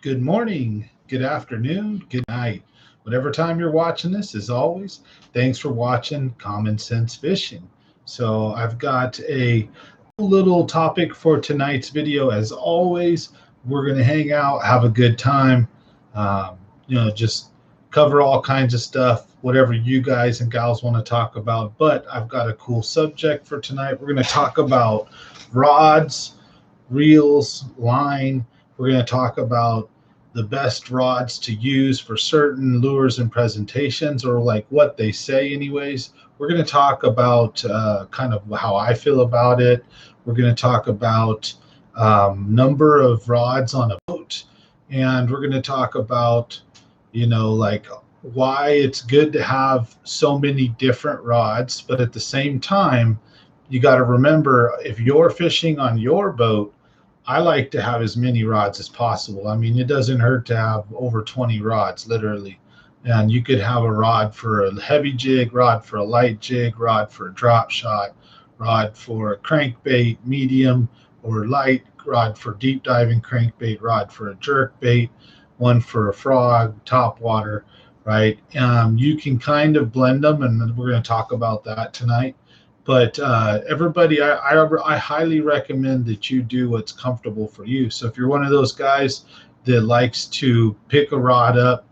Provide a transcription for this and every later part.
Good morning, good afternoon, good night. Whatever time you're watching this, as always, thanks for watching Common Sense Fishing. So I've got a little topic for tonight's video. As always, we're going to hang out, have a good time, um, just cover all kinds of stuff, whatever you guys and gals want to talk about. But I've got a cool subject for tonight. We're going to talk about rods, reels, line. We're going to talk about the best rods to use for certain lures and presentations, or like what they say anyways. We're going to talk about kind of how I feel about it. We're going to talk about number of rods on a boat, and we're going to talk about like why it's good to have so many different rods, but at the same time you got to remember, if you're fishing on your boat, I like to have as many rods as possible. I mean, it doesn't hurt to have over 20 rods, literally. And you could have a rod for a heavy jig, rod for a light jig, rod for a drop shot, rod for a crankbait, medium or light, rod for deep diving crankbait, rod for a jerk bait, one for a frog, top water, right? You can kind of blend them, and we're going to talk about that tonight. But everybody, I highly recommend that you do what's comfortable for you. So if you're one of those guys that likes to pick a rod up,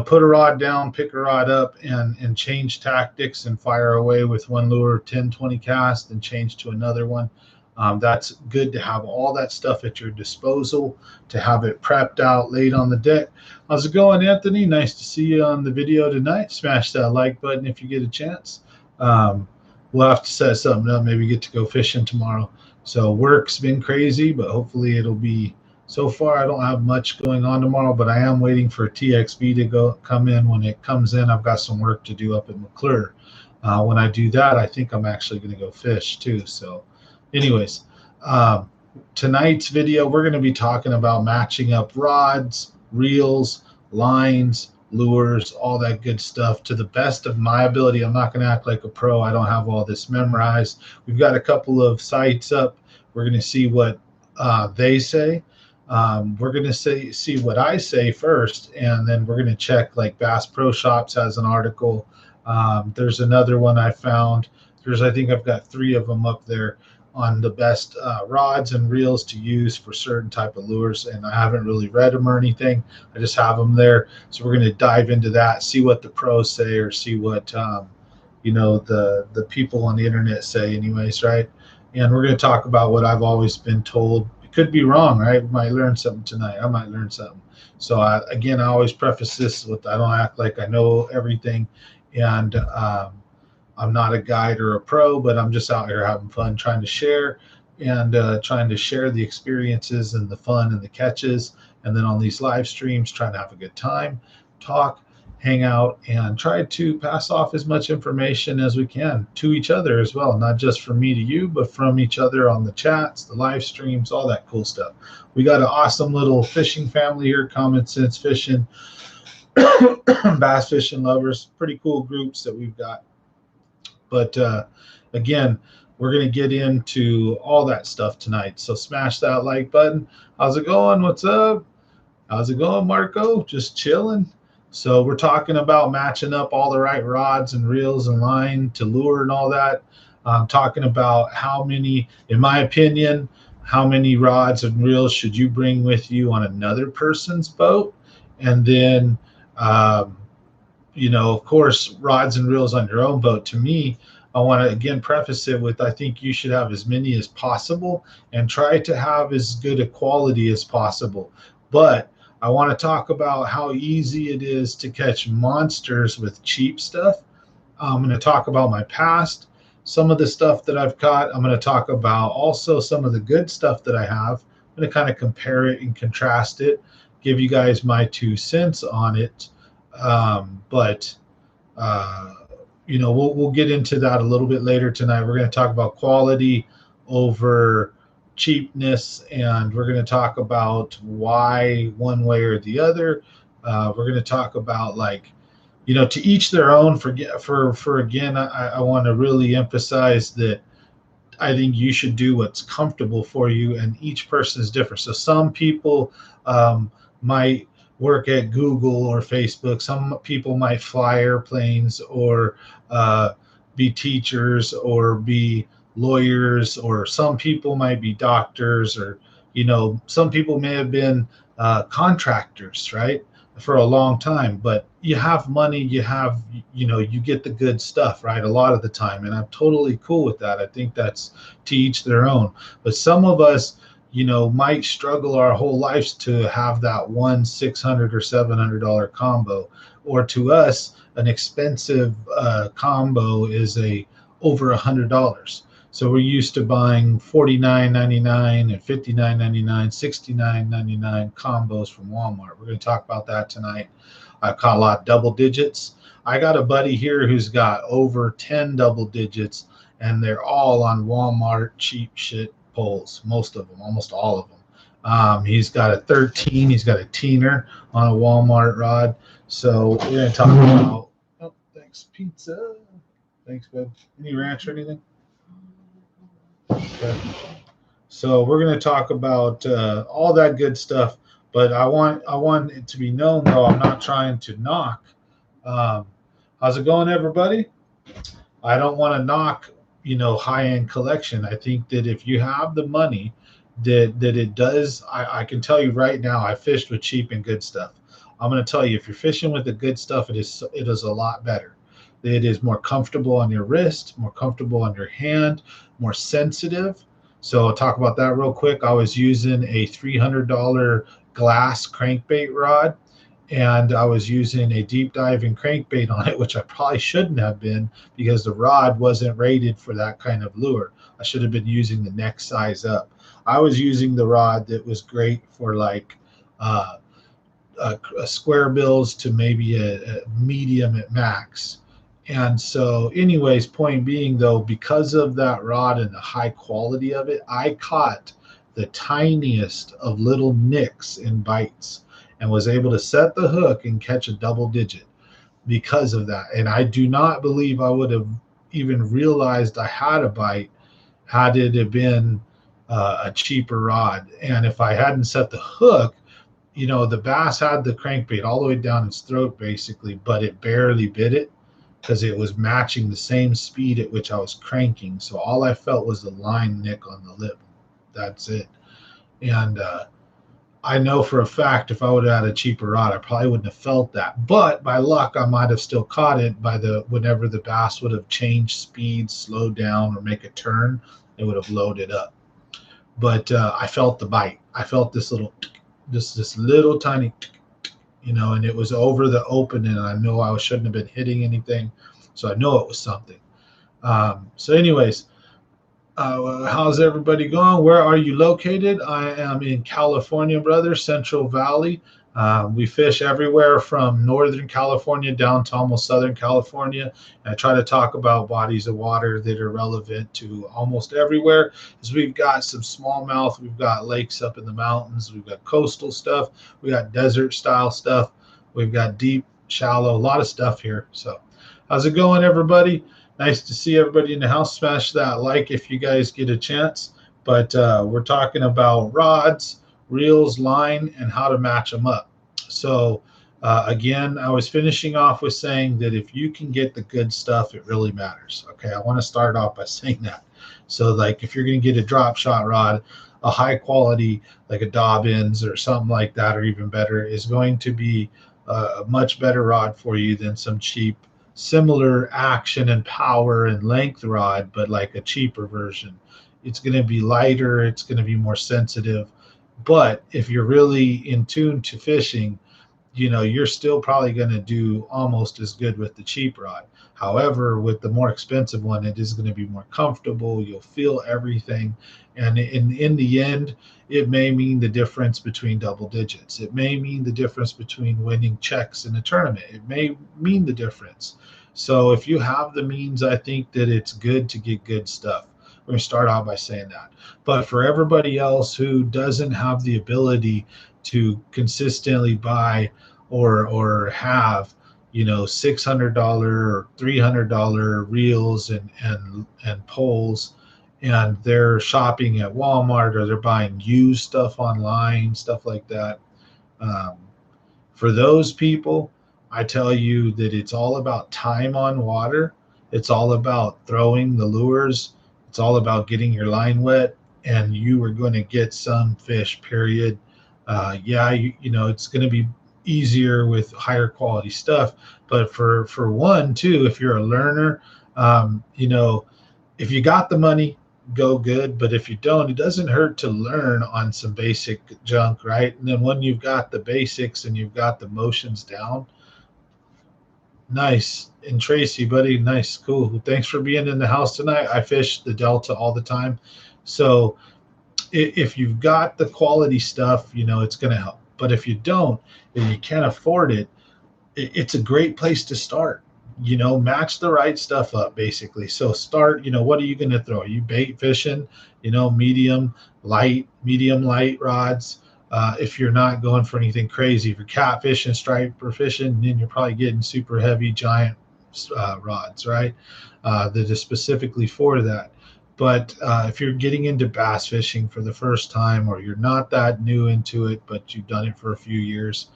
put a rod down, pick a rod up, and change tactics and fire away with one lure, 10, 20 cast, and change to another one. That's good to have all that stuff at your disposal, to have it prepped out, laid on the deck. How's it going, Anthony? Nice to see you on the video tonight. Smash that like button if you get a chance. We'll have to set something up, maybe get to go fishing tomorrow. So work's been crazy, but hopefully it'll be. So far I don't have much going on tomorrow, but I am waiting for TXV to come in. When it comes in, I've got some work to do up at McClure. When I do that, I think I'm actually going to go fish too. So anyways, tonight's video, we're going to be talking about matching up rods, reels, lines, lures, all that good stuff to the best of my ability. I'm not going to act like a pro. I don't have all this memorized. We've got a couple of sites up. We're going to see what they say. We're going to see what I say first, and then we're going to check, like Bass Pro Shops has an article. There's another one I found. I think I've got 3 of them up there on the best rods and reels to use for certain type of lures, and I haven't really read them or anything. I just have them there. So we're going to dive into that, see what the pros say, or see what the people on the internet say anyways, right? And we're going to talk about what I've always been told. It could be wrong, right? We might learn something tonight. I might learn something. So I always preface this with, I don't act like I know everything, and I'm not a guide or a pro, but I'm just out here having fun, trying to share the experiences and the fun and the catches. And then on these live streams, trying to have a good time, talk, hang out, and try to pass off as much information as we can to each other as well. Not just from me to you, but from each other on the chats, the live streams, all that cool stuff. We got an awesome little fishing family here, Common Sense Fishing, bass fishing lovers, pretty cool groups that we've got. But again, we're going to get into all that stuff tonight. So smash that like button. How's it going? What's up? How's it going, Marco? Just chilling. So we're talking about matching up all the right rods and reels and line to lure and all that. I'm talking about how many, in my opinion, how many rods and reels should you bring with you on another person's boat? And then of course, rods and reels on your own boat. To me, I want to again preface it with, I think you should have as many as possible and try to have as good a quality as possible. But I want to talk about how easy it is to catch monsters with cheap stuff. I'm going to talk about my past, some of the stuff that I've caught. I'm going to talk about also some of the good stuff that I have. I'm going to kind of compare it and contrast it, give you guys my 2 cents on it. We'll get into that a little bit later tonight. We're going to talk about quality over cheapness, and we're going to talk about why one way or the other. We're going to talk about, to each their own. For again, I want to really emphasize that I think you should do what's comfortable for you, and each person is different. So some people might work at Google or Facebook. Some people might fly airplanes or be teachers or be lawyers, or some people might be doctors, or some people may have been contractors, right, for a long time. But you have money, you get the good stuff, right, a lot of the time, and I'm totally cool with that. I think that's to each their own. But some of us might struggle our whole lives to have that one $600 or $700 combo, or to us an expensive combo is a over $100. So we're used to buying $49.99 and $59.99, $69.99 combos from Walmart. We're going to talk about that tonight. I've caught a lot of double digits. I got a buddy here who's got over 10 double digits, and they're all on Walmart cheap shit poles. Most of them, almost all of them. He's got a 13. He's got a teener on a Walmart rod. So we're going to talk about. Oh, thanks, pizza. Thanks, bud. Any ranch or anything? Okay. So we're going to talk about all that good stuff, but I want it to be known, though, I'm not trying to knock. How's it going, everybody? I don't want to knock, high-end collection. I think that if you have the money, that it does. I can tell you right now, I fished with cheap and good stuff. I'm going to tell you, if you're fishing with the good stuff, it is a lot better. It is more comfortable on your wrist, more comfortable on your hand, more sensitive. So I'll talk about that real quick. I was using a $300 glass crankbait rod, and I was using a deep diving crankbait on it, which I probably shouldn't have been, because the rod wasn't rated for that kind of lure. I should have been using the next size up. I was using the rod that was great for like a square bills to maybe a medium at max. And so anyways, point being, though, because of that rod and the high quality of it, I caught the tiniest of little nicks and bites and was able to set the hook and catch a double digit because of that. And I do not believe I would have even realized I had a bite had it have been a cheaper rod. And if I hadn't set the hook, the bass had the crankbait all the way down its throat basically, but it barely bit it, because it was matching the same speed at which I was cranking. So all I felt was the line nick on the lip. That's it. And I know for a fact if I would have had a cheaper rod, I probably wouldn't have felt that. But by luck, I might have still caught it whenever the bass would have changed speed, slowed down, or make a turn, it would have loaded up. But I felt the bite. I felt this little tiny, and it was over the open, and I know I shouldn't have been hitting anything, so I know it was something. So anyways, how's everybody going? Where are you located? I am in California, brother, Central Valley. We fish everywhere from Northern California down to almost Southern California. And I try to talk about bodies of water that are relevant to almost everywhere, because we've got some smallmouth, we've got lakes up in the mountains, we've got coastal stuff, we got desert style stuff, we've got deep, shallow, a lot of stuff here. So how's it going, everybody? Nice to see everybody in the house. Smash that like if you guys get a chance. But we're talking about rods, reels, line, and how to match them up. So again, I was finishing off with saying that if you can get the good stuff, it really matters. Okay, I want to start off by saying that. So like if you're going to get a drop shot rod, a high quality like a Dobbins or something like that, or even better, is going to be a much better rod for you than some cheap, similar action and power and length rod, but like a cheaper version. It's going to be lighter, it's going to be more sensitive. But if you're really in tune to fishing, you're still probably going to do almost as good with the cheap rod. However, with the more expensive one, it is going to be more comfortable. You'll feel everything. And in the end, it may mean the difference between double digits. It may mean the difference between winning checks in a tournament. It may mean the difference. So if you have the means, I think that it's good to get good stuff. We're going to start out by saying that. But for everybody else who doesn't have the ability to consistently buy or have, $600 or $300 reels and poles and they're shopping at Walmart or they're buying used stuff online, stuff like that. Um, for those people, I tell you that it's all about time on water. It's all about throwing the lures. It's all about getting your line wet, and you are going to get some fish, period. Yeah, you know, it's going to be easier with higher quality stuff. But for one, too, if you're a learner, you know, if you got the money, go good. But if you don't, it doesn't hurt to learn on some basic junk, right? And then when you've got the basics and you've got the motions down, nice. And Tracy, buddy, nice, cool. Thanks for being in the house tonight. I fish the Delta all the time. So if you've got the quality stuff, you know, it's going to help. But if you don't, and you can't afford it, it's a great place to start. You know, match the right stuff up basically. So start, you know, what are you going to throw? Are you bait fishing, you know, medium light rods? If you're not going for anything crazy, if you're catfishing, striper fishing, then you're probably getting super heavy giant rods, right? That is specifically for that. But if you're getting into bass fishing for the first time, or you're not that new into it, but you've done it for a few years,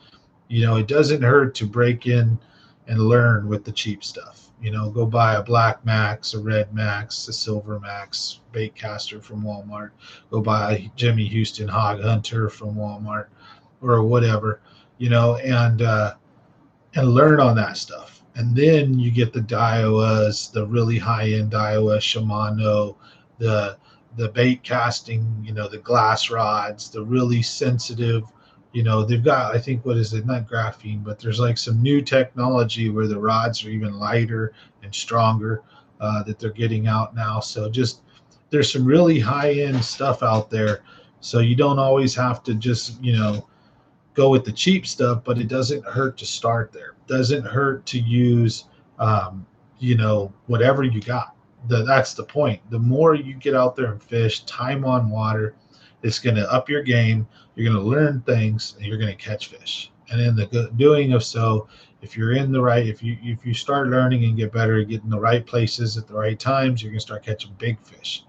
you know, it doesn't hurt to break in and learn with the cheap stuff. You know, go buy a black max, a red max, a silver max bait caster from Walmart. Go buy a Jimmy Houston hog hunter from Walmart or whatever, you know, and learn on that stuff. And then you get the Daiwas, the really high end Daiwa, Shimano, the bait casting, you know, the glass rods, the really sensitive, you know, they've got, I think, what is it, not graphene, but there's like some new technology where the rods are even lighter and stronger that they're getting out now. So just there's some really high end stuff out there. So you don't always have to just, you know, go with the cheap stuff, but it doesn't hurt to start there. It doesn't hurt to use, you know, whatever you got. That's the point. The more you get out there and fish, time on water, it's going to up your game. You're going to learn things, and you're going to catch fish. And in the doing of so, if you're in the right, if you start learning and get better, get in the right places at the right times, you're going to start catching big fish.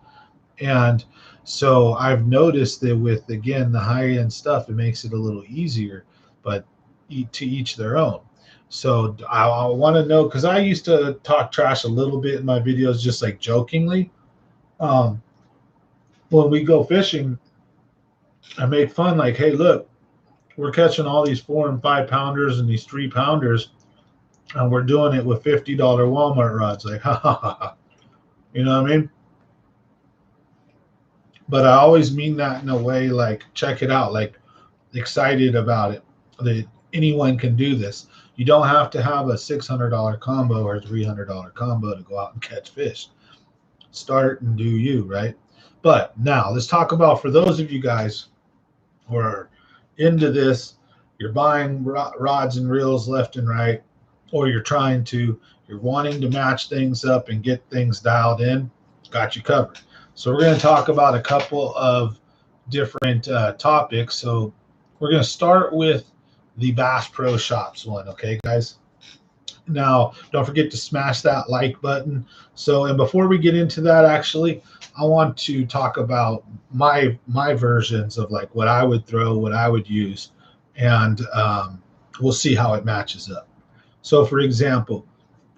And so I've noticed that with, again, the higher end stuff, it makes it a little easier, but to each their own. So I want to know, because I used to talk trash a little bit in my videos, just like jokingly. Um, when we go fishing, I make fun like, hey, look, we're catching all these 4 and 5 pounders and these 3 pounders, and we're doing it with $50 Walmart rods. Like, ha ha ha ha. You know what I mean? But I always mean that in a way like, check it out, like excited about it, that anyone can do this. You don't have to have a $600 combo or $300 combo to go out and catch fish. Start and do you, right? But now let's talk about, for those of you guys who are into this, you're buying rods and reels left and right, or you're wanting to match things up and get things dialed in, got you covered. So we're going to talk about a couple of different topics. So we're going to start with the Bass Pro Shops one, okay, guys? Now, don't forget to smash that like button. So, and before we get into that, actually, I want to talk about my versions of like what I would throw, what I would use, and we'll see how it matches up. So, for example,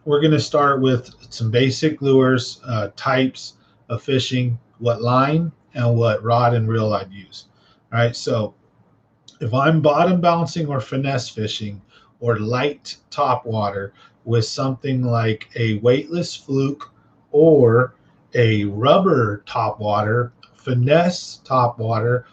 we're going to start with some basic lures, types of fishing, what line and what rod and reel I'd use. All right, so if I'm bottom bouncing or finesse fishing or light top water with something like a weightless fluke or a rubber top water, finesse top water,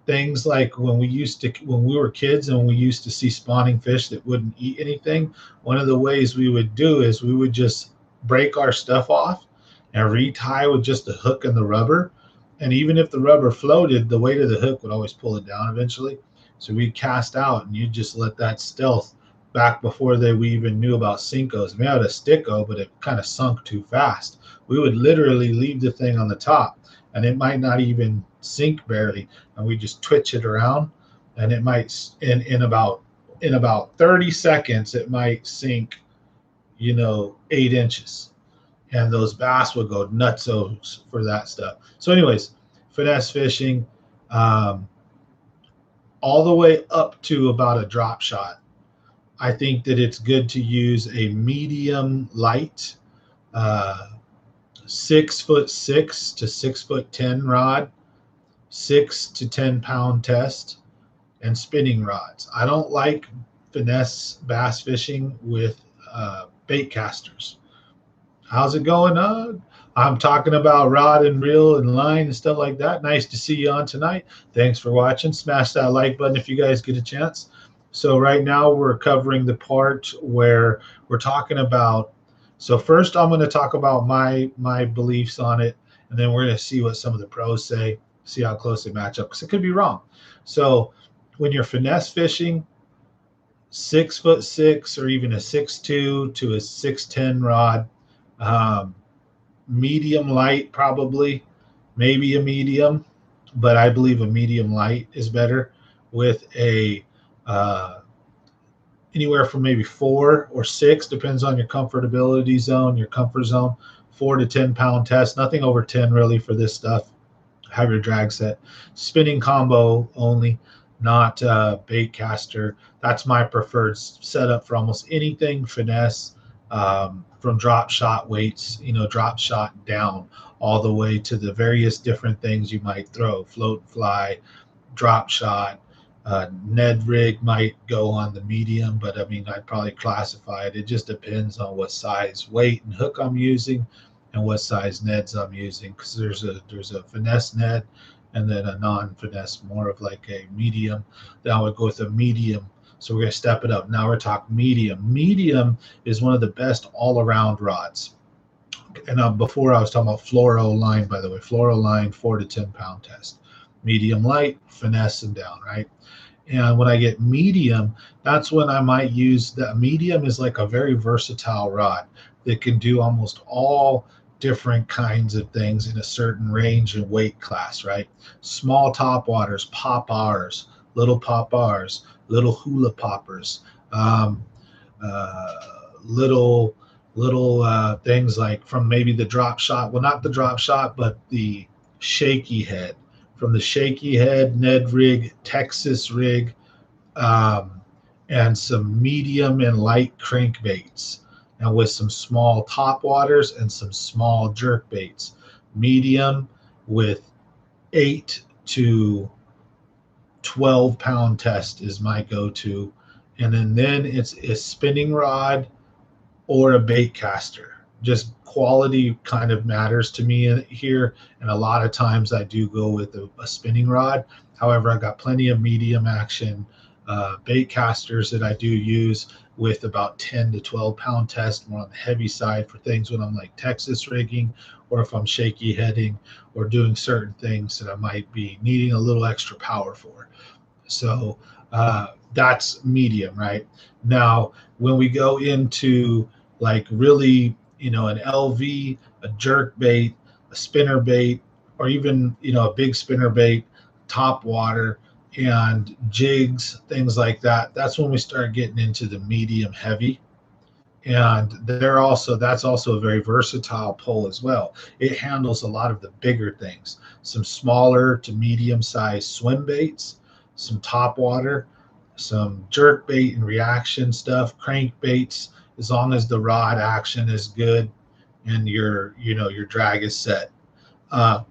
things like when we were kids and we used to see spawning fish that wouldn't eat anything, one of the ways we would do is we would just break our stuff off and retie with just the hook and the rubber. And even if the rubber floated, the weight of the hook would always pull it down eventually. So we'd cast out and you just let that stealth back before we even knew about Senkos. We had a Sticko, but it kind of sunk too fast. We would literally leave the thing on the top and it might not even sink barely. And we just twitch it around and it might, in about 30 seconds, it might sink, 8 inches. and those bass would go nutsos for that stuff. So, anyways, finesse fishing, um, all the way up to about a drop shot. I think that it's good to use a medium light, uh, 6'6" to 6'10" rod, 6 to 10 pound test, and spinning rods. I don't like finesse bass fishing with bait casters. How's it going? I'm talking about rod and reel and line and stuff like that. Nice to see you on tonight. Thanks for watching. Smash that like button if you guys get a chance. So right now we're covering the part where we're talking about. So first I'm going to talk about my beliefs on it, and then we're going to see what some of the pros say, see how close they match up, because it could be wrong. So when you're finesse fishing, 6'6" or even a 6'2" to a 6'10" rod, um, medium light probably, maybe a medium, but I believe a medium light is better with a uh, anywhere from maybe 4 or 6, depends on your comfortability zone, your comfort zone. 4 to 10 pound test, nothing over 10 really for this stuff. Have your drag set, spinning combo only, not bait caster. That's my preferred setup for almost anything finesse, from drop shot weights, drop shot down, all the way to the various different things you might throw, float, fly, drop shot. Ned rig might go on the medium, but I mean, I'd probably classify it. It just depends on what size weight and hook I'm using and what size nets I'm using, because there's a finesse net and then a non-finesse, more of like a medium. Then I would go with a medium. So we're going to step it up. Now we're talking medium. Medium is one of the best all-around rods. And before I was talking about fluoro line, by the way, fluoro line, 4 to 10 pound test. Medium light, finesse and down, right? And when I get medium, that's when I might use that. Medium is like a very versatile rod that can do almost all different kinds of things in a certain range and weight class, right? Small top waters, pop R's, little pop R's, little hula poppers, um, little things like from maybe the drop shot. Well, not the drop shot, but the shaky head. From the shaky head, Ned rig, Texas rig, um, and some medium and light crankbaits, and with some small top waters and some small jerk baits. Medium with 8 to 12 pound test is my go-to, and then it's a spinning rod or a bait caster. Just quality kind of matters to me here, and a lot of times I do go with a spinning rod. However, I got plenty of medium action bait casters that I do use with about 10 to 12 pound test, more on the heavy side for things when I'm like Texas rigging, or if I'm shaky heading or doing certain things that I might be needing a little extra power for. So that's medium, right? Now, when we go into like really, an LV, a jerk bait, a spinner bait, or even, a big spinner bait, top water, and jigs, things like that, that's when we start getting into the medium heavy. And that's also a very versatile pole as well. It handles a lot of the bigger things, some smaller to medium sized swim baits, some top water, some jerk bait and reaction stuff, crank baits, as long as the rod action is good and your drag is set. Uh,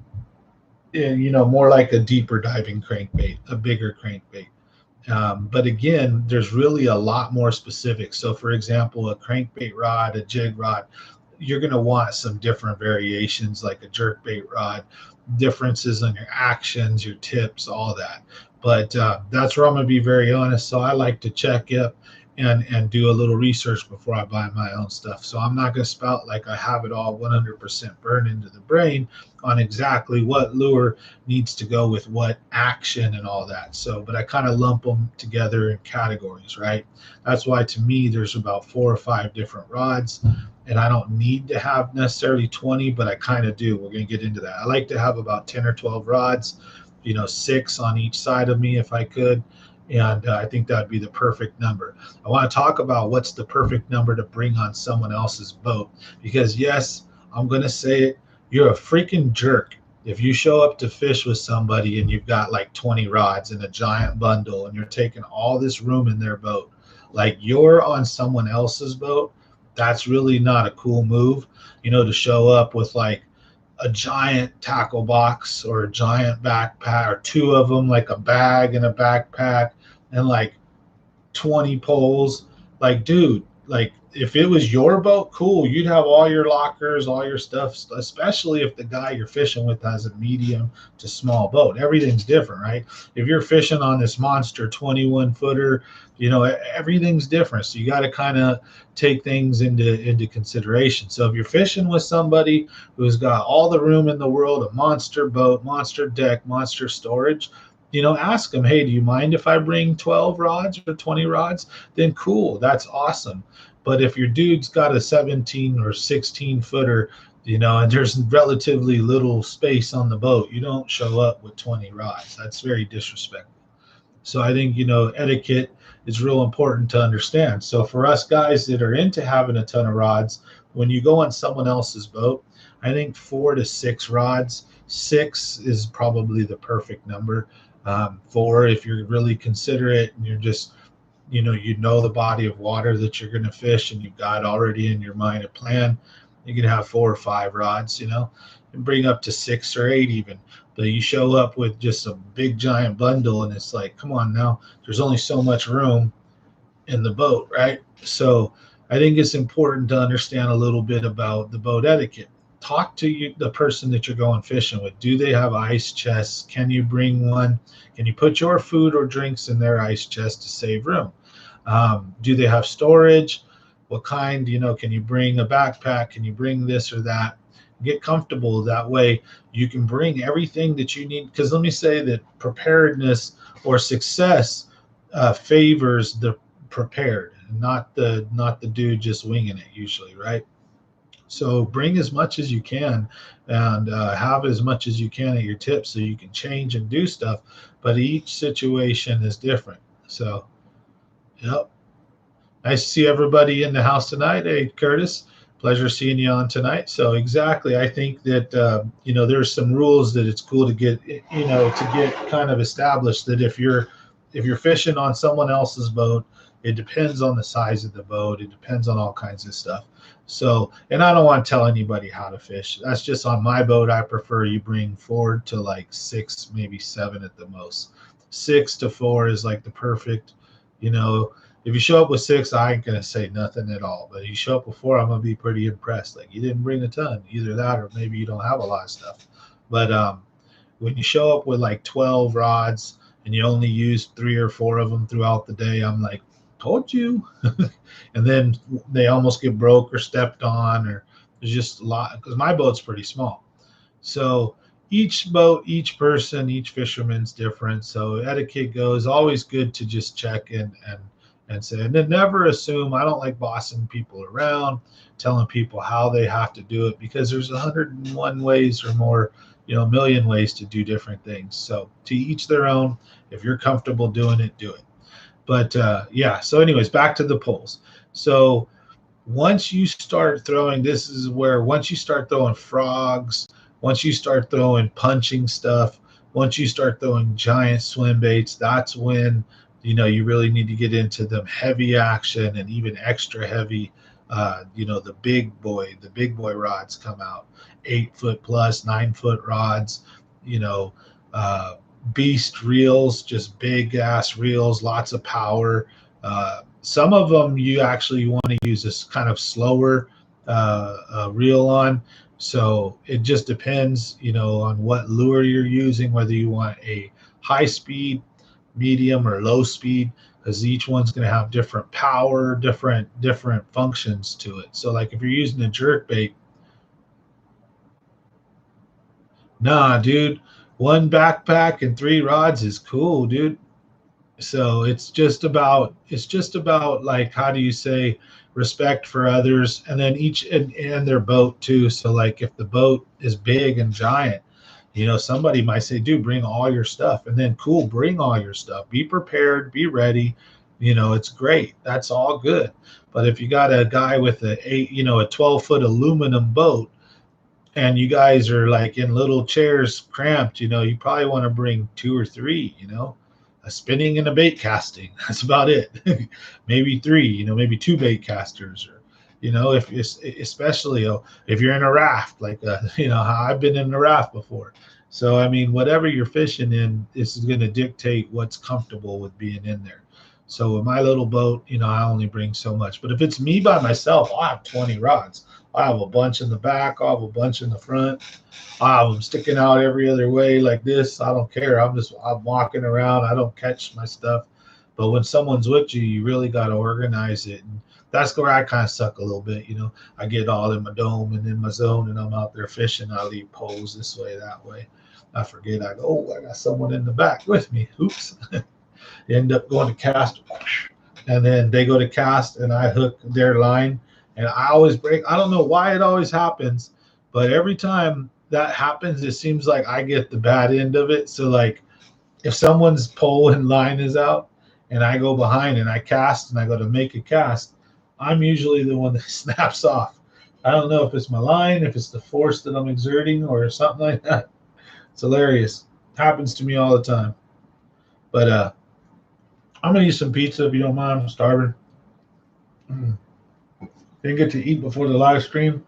and more like a deeper diving crankbait, a bigger crankbait. But again, there's really a lot more specific. So for example, a crankbait rod, a jig rod, you're going to want some different variations, like a jerkbait rod, differences on your actions, your tips, all that. But that's where I'm going to be very honest. So I like to check up and do a little research before I buy my own stuff. So I'm not going to spout like I have it all 100% burned into the brain on exactly what lure needs to go with what action and all that. So, but I kind of lump them together in categories, right? That's why to me, there's about 4 or 5 different rods, and I don't need to have necessarily 20, but I kind of do. We're going to get into that. I like to have about 10 or 12 rods, 6 on each side of me if I could. And I think that would be the perfect number. I want to talk about what's the perfect number to bring on someone else's boat, because yes, I'm going to say it, you're a freaking jerk if you show up to fish with somebody and you've got like 20 rods in a giant bundle and you're taking all this room in their boat, like you're on someone else's boat. That's really not a cool move, to show up with like a giant tackle box or a giant backpack or two of them, like a bag and a backpack, and like 20 poles. Like, dude, like if it was your boat, cool, you'd have all your lockers, all your stuff, especially if the guy you're fishing with has a medium to small boat. Everything's different, right? If you're fishing on this monster 21 footer, everything's different. So you got to kind of take things into consideration. So if you're fishing with somebody who's got all the room in the world, a monster boat, monster deck, monster storage, ask them, hey, do you mind if I bring 12 rods or 20 rods? Then cool, that's awesome. But if your dude's got a 17 or 16 footer, and there's relatively little space on the boat, you don't show up with 20 rods. That's very disrespectful. So I think, etiquette is real important to understand. So for us guys that are into having a ton of rods, when you go on someone else's boat, I think 4 to 6 rods. 6 is probably the perfect number. 4, if you're really considerate and you're just, the body of water that you're going to fish and you've got already in your mind a plan, you can have 4 or 5 rods, and bring up to 6 or 8 even. But you show up with just a big giant bundle and it's like, come on now, there's only so much room in the boat, right? So I think it's important to understand a little bit about the boat etiquette. Talk to the person that you're going fishing with. Do they have ice chests? Can you bring one? Can you put your food or drinks in their ice chest to save room? Do they have storage? What kind? Can you bring a backpack? Can you bring this or that? Get comfortable. That way you can bring everything that you need. Because let me say that preparedness or success favors the prepared, not the dude just winging it usually, right? So bring as much as you can and have as much as you can at your tips so you can change and do stuff. But each situation is different. So, yep. Nice to see everybody in the house tonight. Hey, Curtis, pleasure seeing you on tonight. So exactly, I think that, there's some rules that it's cool to get, to get kind of established that if you're fishing on someone else's boat, it depends on the size of the boat. It depends on all kinds of stuff. So, and I don't want to tell anybody how to fish. That's just on my boat. I prefer you bring 4 to like 6, maybe 7 at the most. 6 to 4 is like the perfect, if you show up with 6, I ain't going to say nothing at all. But if you show up with 4, I'm going to be pretty impressed. Like you didn't bring a ton, either that or maybe you don't have a lot of stuff. But when you show up with like 12 rods and you only use 3 or 4 of them throughout the day, I'm like, told you. And then they almost get broke or stepped on, or there's just a lot, because my boat's pretty small. So each boat, each person, each fisherman's different. So etiquette goes, always good to just check in and say, and then never assume. I don't like bossing people around, telling people how they have to do it, because there's 101 ways or more, a million ways to do different things. So to each their own. If you're comfortable doing it, do it. But yeah, so anyways, back to the poles. So once you start throwing, once you start throwing frogs, once you start throwing punching stuff, once you start throwing giant swim baits, that's when, you really need to get into them heavy action and even extra heavy, the big boy rods come out, 8 foot plus, 9 foot rods, beast reels, just big ass reels, lots of power. Some of them you actually want to use this kind of slower reel on. So it just depends, on what lure you're using, whether you want a high speed, medium, or low speed, because each one's going to have different power, different functions to it. So like if you're using a jerk bait, nah, dude, 1 backpack and 3 rods is cool, dude. So it's just about like, how do you say, respect for others, and then each and their boat too. So like if the boat is big and giant, somebody might say, dude, bring all your stuff. And then cool, bring all your stuff. Be prepared, be ready. It's great. That's all good. But if you got a guy with a 12-foot aluminum boat, and you guys are like in little chairs cramped, you probably want to bring two or three, a spinning and a bait casting. That's about it. Maybe three, maybe two bait casters, or if it's especially if you're in a raft, like how I've been in a raft before. So I mean, whatever you're fishing in, this is going to dictate what's comfortable with being in there. So with my little boat, I only bring so much. But if it's me by myself, I have 20 rods. I have a bunch in the back. I have a bunch in the front. I have them sticking out every other way like this. I don't care. I'm walking around. I don't catch my stuff. But when someone's with you, you really got to organize it. And that's where I kind of suck a little bit. I get all in my dome and in my zone, and I'm out there fishing. I leave poles this way, that way. I forget. I go, oh, I got someone in the back with me. Oops. End up going to cast, and then they go to cast, and I hook their line, and I always break. I don't know why it always happens, but every time that happens, it seems like I get the bad end of it. So like if someone's pole and line is out and I go behind and I cast and I go to make a cast, I'm usually the one that snaps off. I don't know if it's my line, if it's the force that I'm exerting or something like that. It's hilarious. Happens to me all the time. But I'm gonna eat some pizza if you don't mind. I'm starving. Didn't get to eat before the live stream.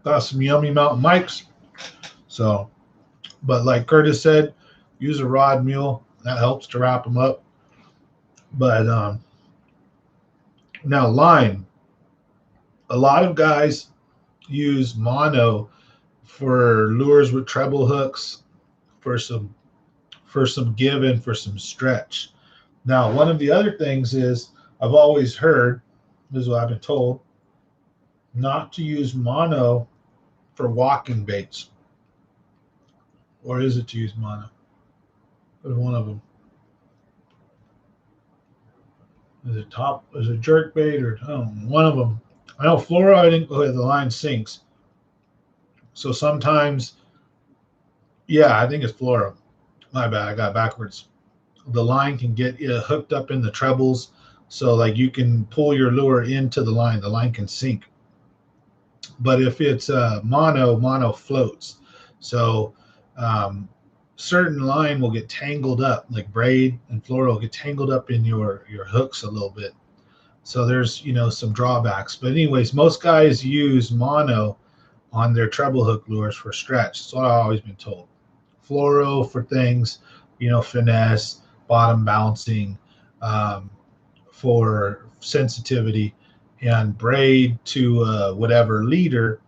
Got some yummy Mountain Mikes. So, but like Curtis said, use a rod mule. That helps to wrap them up. But now line. A lot of guys use mono for lures with treble hooks, for some give and for some stretch. Now, one of the other things is I've always heard, this is what I've been told, not to use mono for walking baits. Or is it to use mono? There's one of them. Is it jerk bait or I don't know, one of them. I know fluoro, I think the line sinks. So sometimes, yeah, I think it's fluoro. My bad, I got backwards. The line can get hooked up in the trebles, so like you can pull your lure into the line can sink. But if it's mono floats. So certain line will get tangled up, like braid and fluoro will get tangled up in your hooks a little bit. So there's some drawbacks. But anyways, most guys use mono on their treble hook lures for stretch. That's what I've always been told. Fluoro for things, finesse, bottom bouncing, for sensitivity, and braid to whatever leader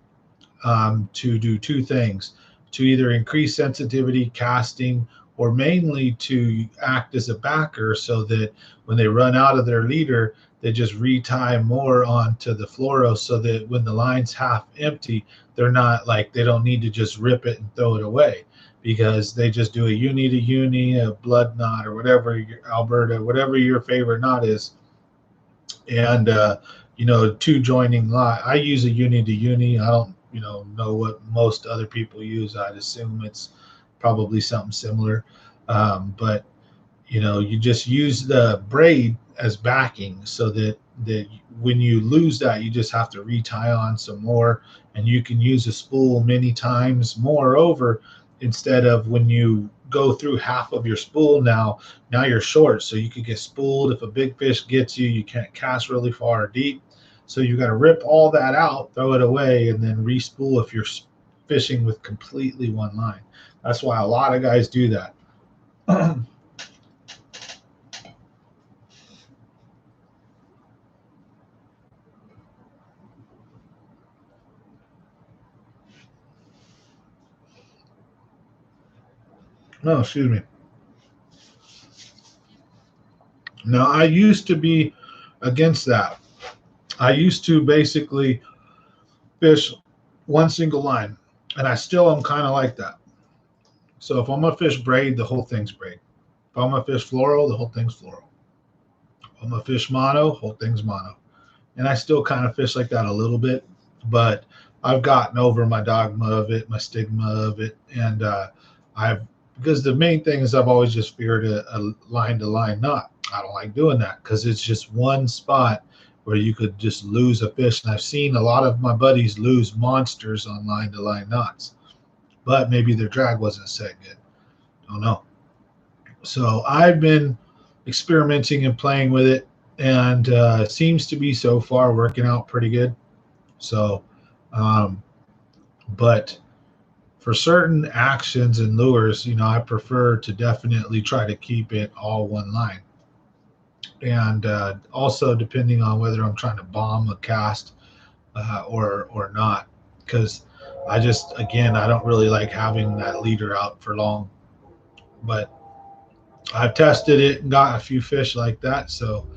to do two things: to either increase sensitivity, casting, or mainly to act as a backer so that when they run out of their leader, they just retie more onto the fluoro so that when the line's half empty, they're not like, they don't need to just rip it and throw it away, because they just do a uni to uni, a blood knot, or whatever, Alberta, whatever your favorite knot is. And, two joining line. I use a uni to uni. I don't, know what most other people use. I'd assume it's probably something similar. But, you just use the braid as backing so that when you lose that, you just have to retie on some more, and you can use a spool many times more over, instead of when you go through half of your spool now you're short, so you could get spooled. If a big fish gets you can't cast really far or deep, so you got to rip all that out, throw it away, and then re-spool if you're fishing with completely one line. That's why a lot of guys do that. No, excuse me. Now, I used to be against that. I used to basically fish one single line, and I still am kind of like that. So if I'm gonna fish braid, the whole thing's braid. If I'm gonna fish fluoro, the whole thing's fluoro. If I'm gonna fish mono, whole thing's mono. And I still kind of fish like that a little bit, but I've gotten over my dogma of it, my stigma of it, and because the main thing is I've always just feared a line to line knot. I don't like doing that because it's just one spot where you could just lose a fish. And I've seen a lot of my buddies lose monsters on line to line knots, but maybe their drag wasn't set good. Don't know. So I've been experimenting and playing with it, and it seems to be so far working out pretty good. So, um, but for certain actions and lures, I prefer to definitely try to keep it all one line. And also depending on whether I'm trying to bomb a cast or not, because I don't really like having that leader out for long. But I've tested it and got a few fish like that. So,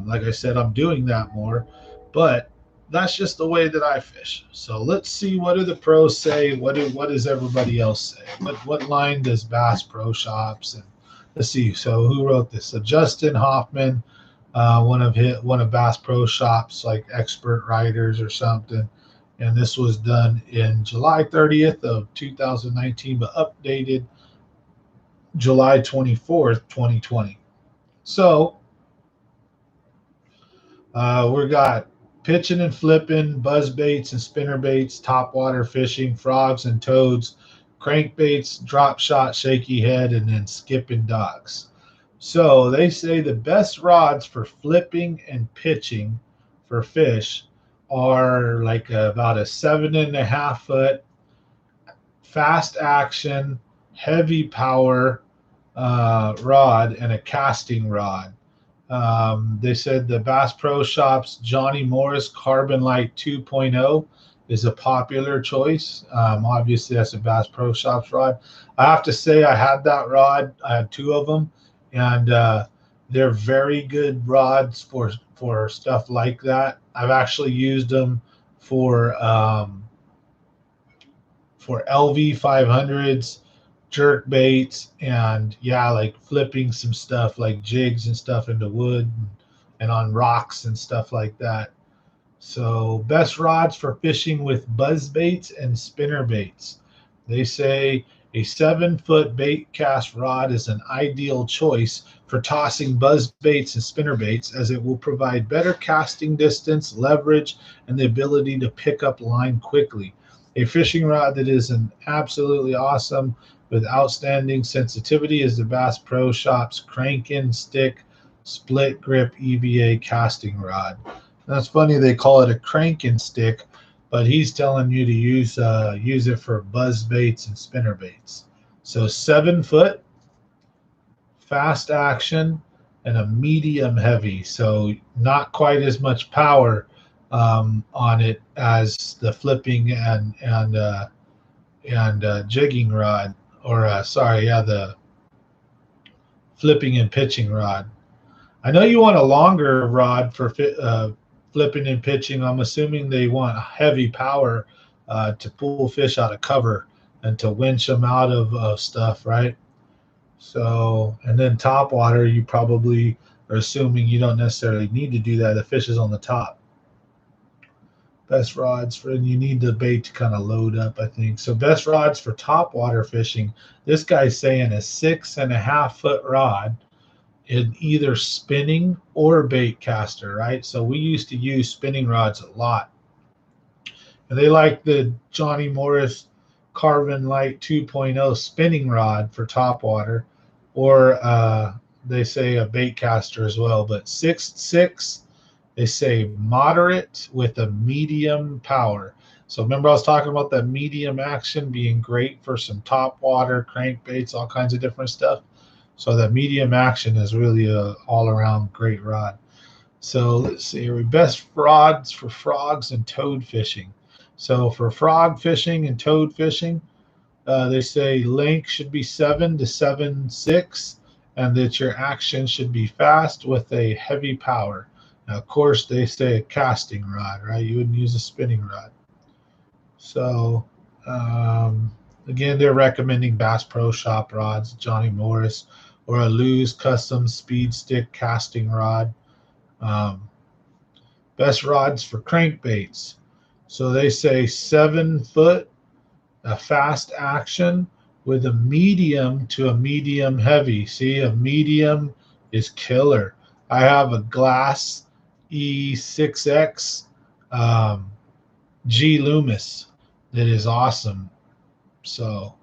like I said, I'm doing that more. But that's just the way that I fish. So let's see, what do the pros say? What does everybody else say? What line does Bass Pro Shops? And let's see. So who wrote this? So Justin Hoffman, one of Bass Pro Shops, like expert writers or something. And this was done in July 30th of 2019, but updated July 24th, 2020. So we got pitching and flipping, buzz baits and spinner baits, topwater fishing, frogs and toads, crankbaits, drop shot, shaky head, and then skipping docks. So they say the best rods for flipping and pitching for fish are like about a 7.5 foot fast action, heavy power rod and a casting rod. They said the Bass Pro Shops Johnny Morris Carbon Light 2.0 is a popular choice. Obviously, that's a Bass Pro Shops rod. I have to say, I had that rod. I had two of them, and they're very good rods for stuff like that. I've actually used them for LV 500s, jerk baits, and yeah, like flipping some stuff like jigs and stuff into wood and on rocks and stuff like that. So best rods for fishing with buzz baits and spinner baits. They say a 7 foot bait cast rod is an ideal choice for tossing buzz baits and spinner baits, as it will provide better casting distance, leverage, and the ability to pick up line quickly. A fishing rod that is an absolutely awesome with outstanding sensitivity is the Bass Pro Shops Crank and Stick Split Grip EVA casting rod. That's funny they call it a crank and stick, but he's telling you to use it for buzz baits and spinner baits. So 7 foot, fast action, and a medium heavy. So not quite as much power on it as the flipping and jigging rod, or the flipping and pitching rod. I know you want a longer rod for flipping and pitching. I'm assuming they want heavy power to pull fish out of cover and to winch them out of stuff, right? So, and then top water, you probably are assuming you don't necessarily need to do that. The fish is on the top. Best rods for, and you need the bait to kind of load up, I think. So best rods for top water fishing. This guy's saying a 6.5 foot rod in either spinning or bait caster, right? So we used to use spinning rods a lot. And they like the Johnny Morris Carbon Light 2.0 spinning rod for top water, or they say a bait caster as well. But 6.6, they say moderate with a medium power. So remember I was talking about that medium action being great for some top water, crankbaits, all kinds of different stuff. So that medium action is really a all-around great rod. So let's see here. Best rods for frogs and toad fishing. So for frog fishing and toad fishing, they say length should be 7 to 7.6, and that your action should be fast with a heavy power. Now, of course, they say a casting rod, right? You wouldn't use a spinning rod. So, again, they're recommending Bass Pro Shop rods, Johnny Morris, or a Lew's Custom Speed Stick casting rod. Best rods for crankbaits. So they say 7 foot, a fast action with a medium to a medium heavy. See, a medium is killer. I have a Glass E6X G Loomis that is awesome. So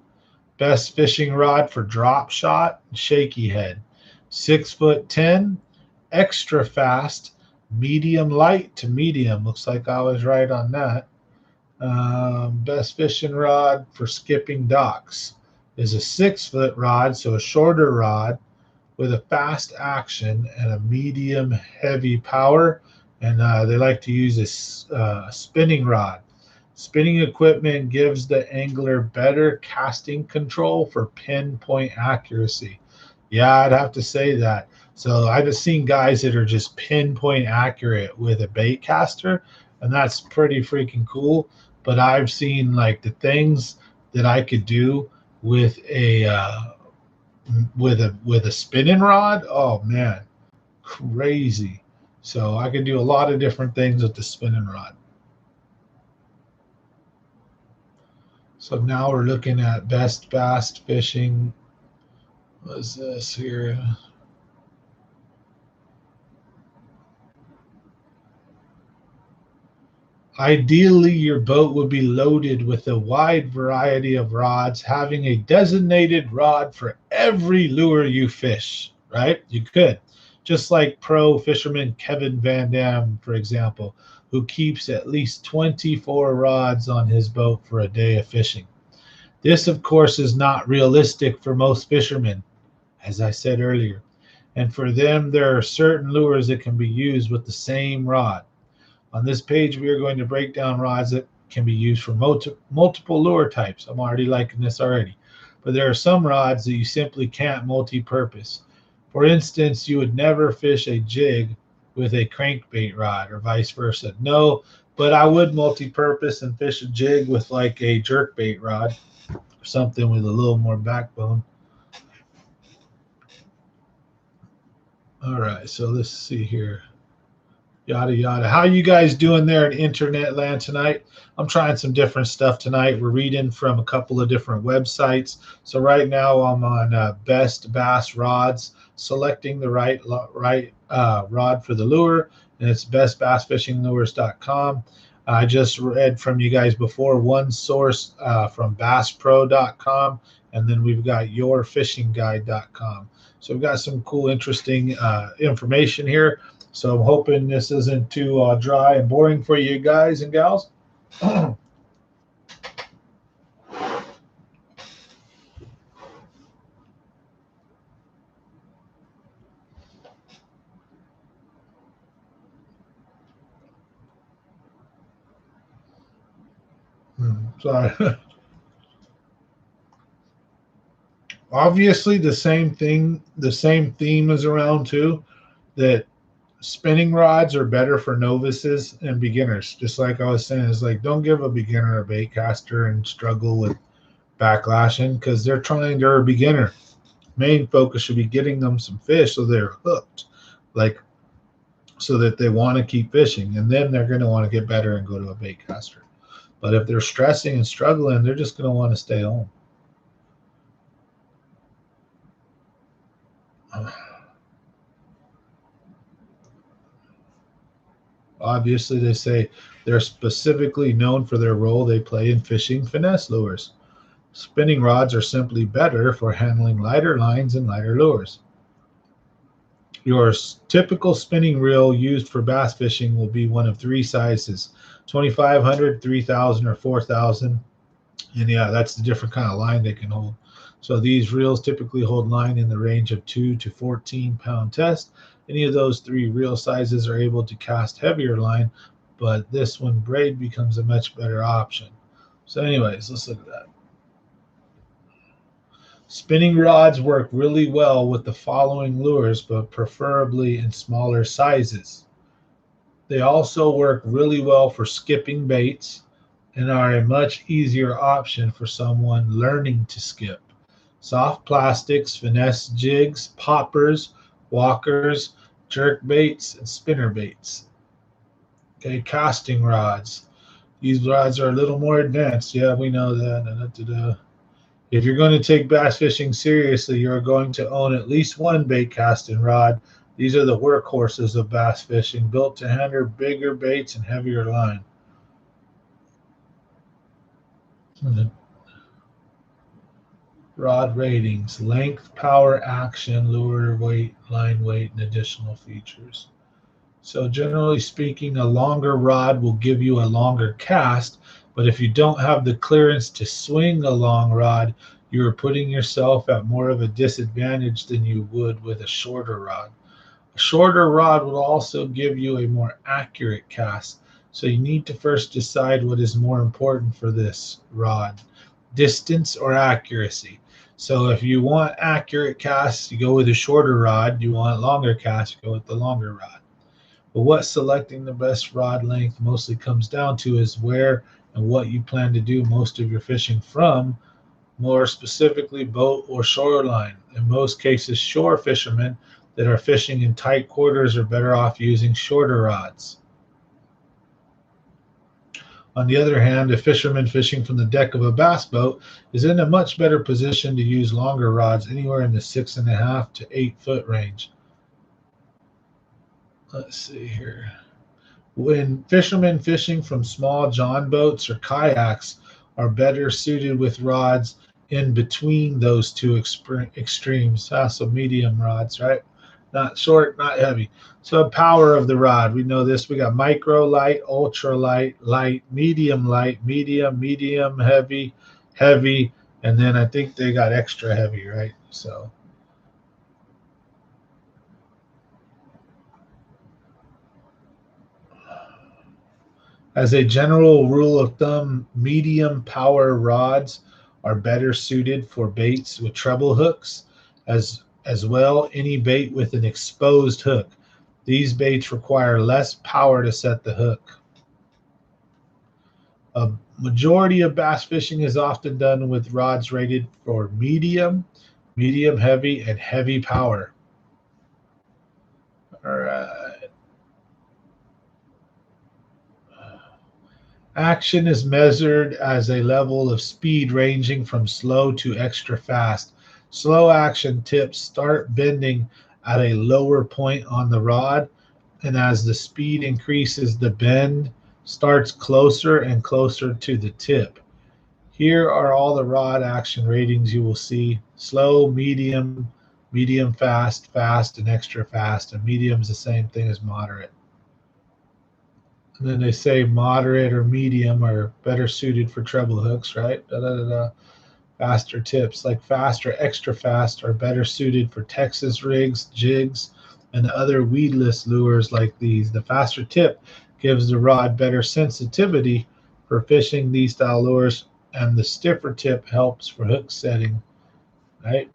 best fishing rod for drop shot, shaky head. 6'10", extra fast, medium light to medium. Looks like I was right on that. Best fishing rod for skipping docks is a 6-foot rod, so a shorter rod with a fast action and a medium heavy power. And they like to use a spinning rod. Spinning equipment gives the angler better casting control for pinpoint accuracy. Yeah, I'd have to say that. So I've seen guys that are just pinpoint accurate with a bait caster, and that's pretty freaking cool. But I've seen like the things that I could do with a spinning rod. Oh man, crazy. So I could do a lot of different things with the spinning rod. So now we're looking at best bass fishing. What is this here? Ideally, your boat would be loaded with a wide variety of rods, having a designated rod for every lure you fish, right? You could. Just like pro fisherman Kevin Van Dam, for example, who keeps at least 24 rods on his boat for a day of fishing. This, of course, is not realistic for most fishermen, as I said earlier. And for them, there are certain lures that can be used with the same rod. On this page, we are going to break down rods that can be used for multiple lure types. I'm already liking this already. But there are some rods that you simply can't multi-purpose. For instance, you would never fish a jig with a crankbait rod or vice versa. No, but I would multi-purpose and fish a jig with like a jerkbait rod or something with a little more backbone. All right, so let's see here. Yada yada. How you guys doing there in internet land tonight? I'm trying some different stuff tonight. We're reading from a couple of different websites. So right now I'm on Best Bass Rods, selecting the right rod for the lure, and it's bestbassfishinglures.com. I just read from you guys before one source from BassPro.com, and then we've got YourFishingGuide.com. So we've got some cool, interesting information here. So I'm hoping this isn't too dry and boring for you guys and gals. Sorry. Obviously, the same theme is around too, that spinning rods are better for novices and beginners. Just like I was saying, it's like don't give a beginner a bait caster and struggle with backlashing because they're a beginner. Main focus should be getting them some fish so they're hooked, like so that they want to keep fishing, and then they're going to want to get better and go to a bait caster. But if they're stressing and struggling, they're just going to want to stay home. Obviously, they say they're specifically known for their role they play in fishing finesse lures. Spinning rods are simply better for handling lighter lines and lighter lures. Your typical spinning reel used for bass fishing will be one of three sizes: 2,500, 3,000, or 4,000. And yeah, that's the different kind of line they can hold. So these reels typically hold line in the range of 2 to 14 pound test. Any of those three reel sizes are able to cast heavier line, but this one braid becomes a much better option. So anyways, let's look at that. Spinning rods work really well with the following lures, but preferably in smaller sizes. They also work really well for skipping baits and are a much easier option for someone learning to skip. Soft plastics, finesse jigs, poppers, walkers, jerk baits, and spinner baits. Okay, casting rods. These rods are a little more advanced. Yeah, we know that. If you're going to take bass fishing seriously, you're going to own at least one bait casting rod. These are the workhorses of bass fishing, built to handle bigger baits and heavier line. Rod ratings: length, power, action, lure weight, line weight, and additional features. So generally speaking, a longer rod will give you a longer cast, but if you don't have the clearance to swing a long rod, you are putting yourself at more of a disadvantage than you would with a shorter rod. A shorter rod will also give you a more accurate cast, so you need to first decide what is more important for this rod: distance or accuracy. So if you want accurate casts, you go with a shorter rod. You want longer casts, you go with the longer rod. But what selecting the best rod length mostly comes down to is where and what you plan to do most of your fishing from, more specifically boat or shoreline. In most cases, shore fishermen that are fishing in tight quarters are better off using shorter rods. On the other hand, a fisherman fishing from the deck of a bass boat is in a much better position to use longer rods, anywhere in the 6.5 to 8 foot range. Let's see here. When fishermen fishing from small john boats or kayaks are better suited with rods in between those two extremes. So medium rods, right? Not short, not heavy. So power of the rod, we know this. We got micro light, ultra light, light, medium, medium, heavy, heavy, and then I think they got extra heavy, right? So as a general rule of thumb, medium power rods are better suited for baits with treble hooks, as well any bait with an exposed hook. These baits require less power to set the hook. A majority of bass fishing is often done with rods rated for medium, medium heavy, and heavy power. All right. Action is measured as a level of speed ranging from slow to extra fast. Slow action tips start bending at a lower point on the rod, and as the speed increases, the bend starts closer and closer to the tip. Here are all the rod action ratings you will see: slow, medium, medium fast, fast, and extra fast. And medium is the same thing as moderate. And then they say moderate or medium are better suited for treble hooks, right? Da, da, da, da. Faster tips, like fast or extra fast, are better suited for Texas rigs, jigs, and other weedless lures like these. The faster tip gives the rod better sensitivity for fishing these style lures, and the stiffer tip helps for hook setting, right?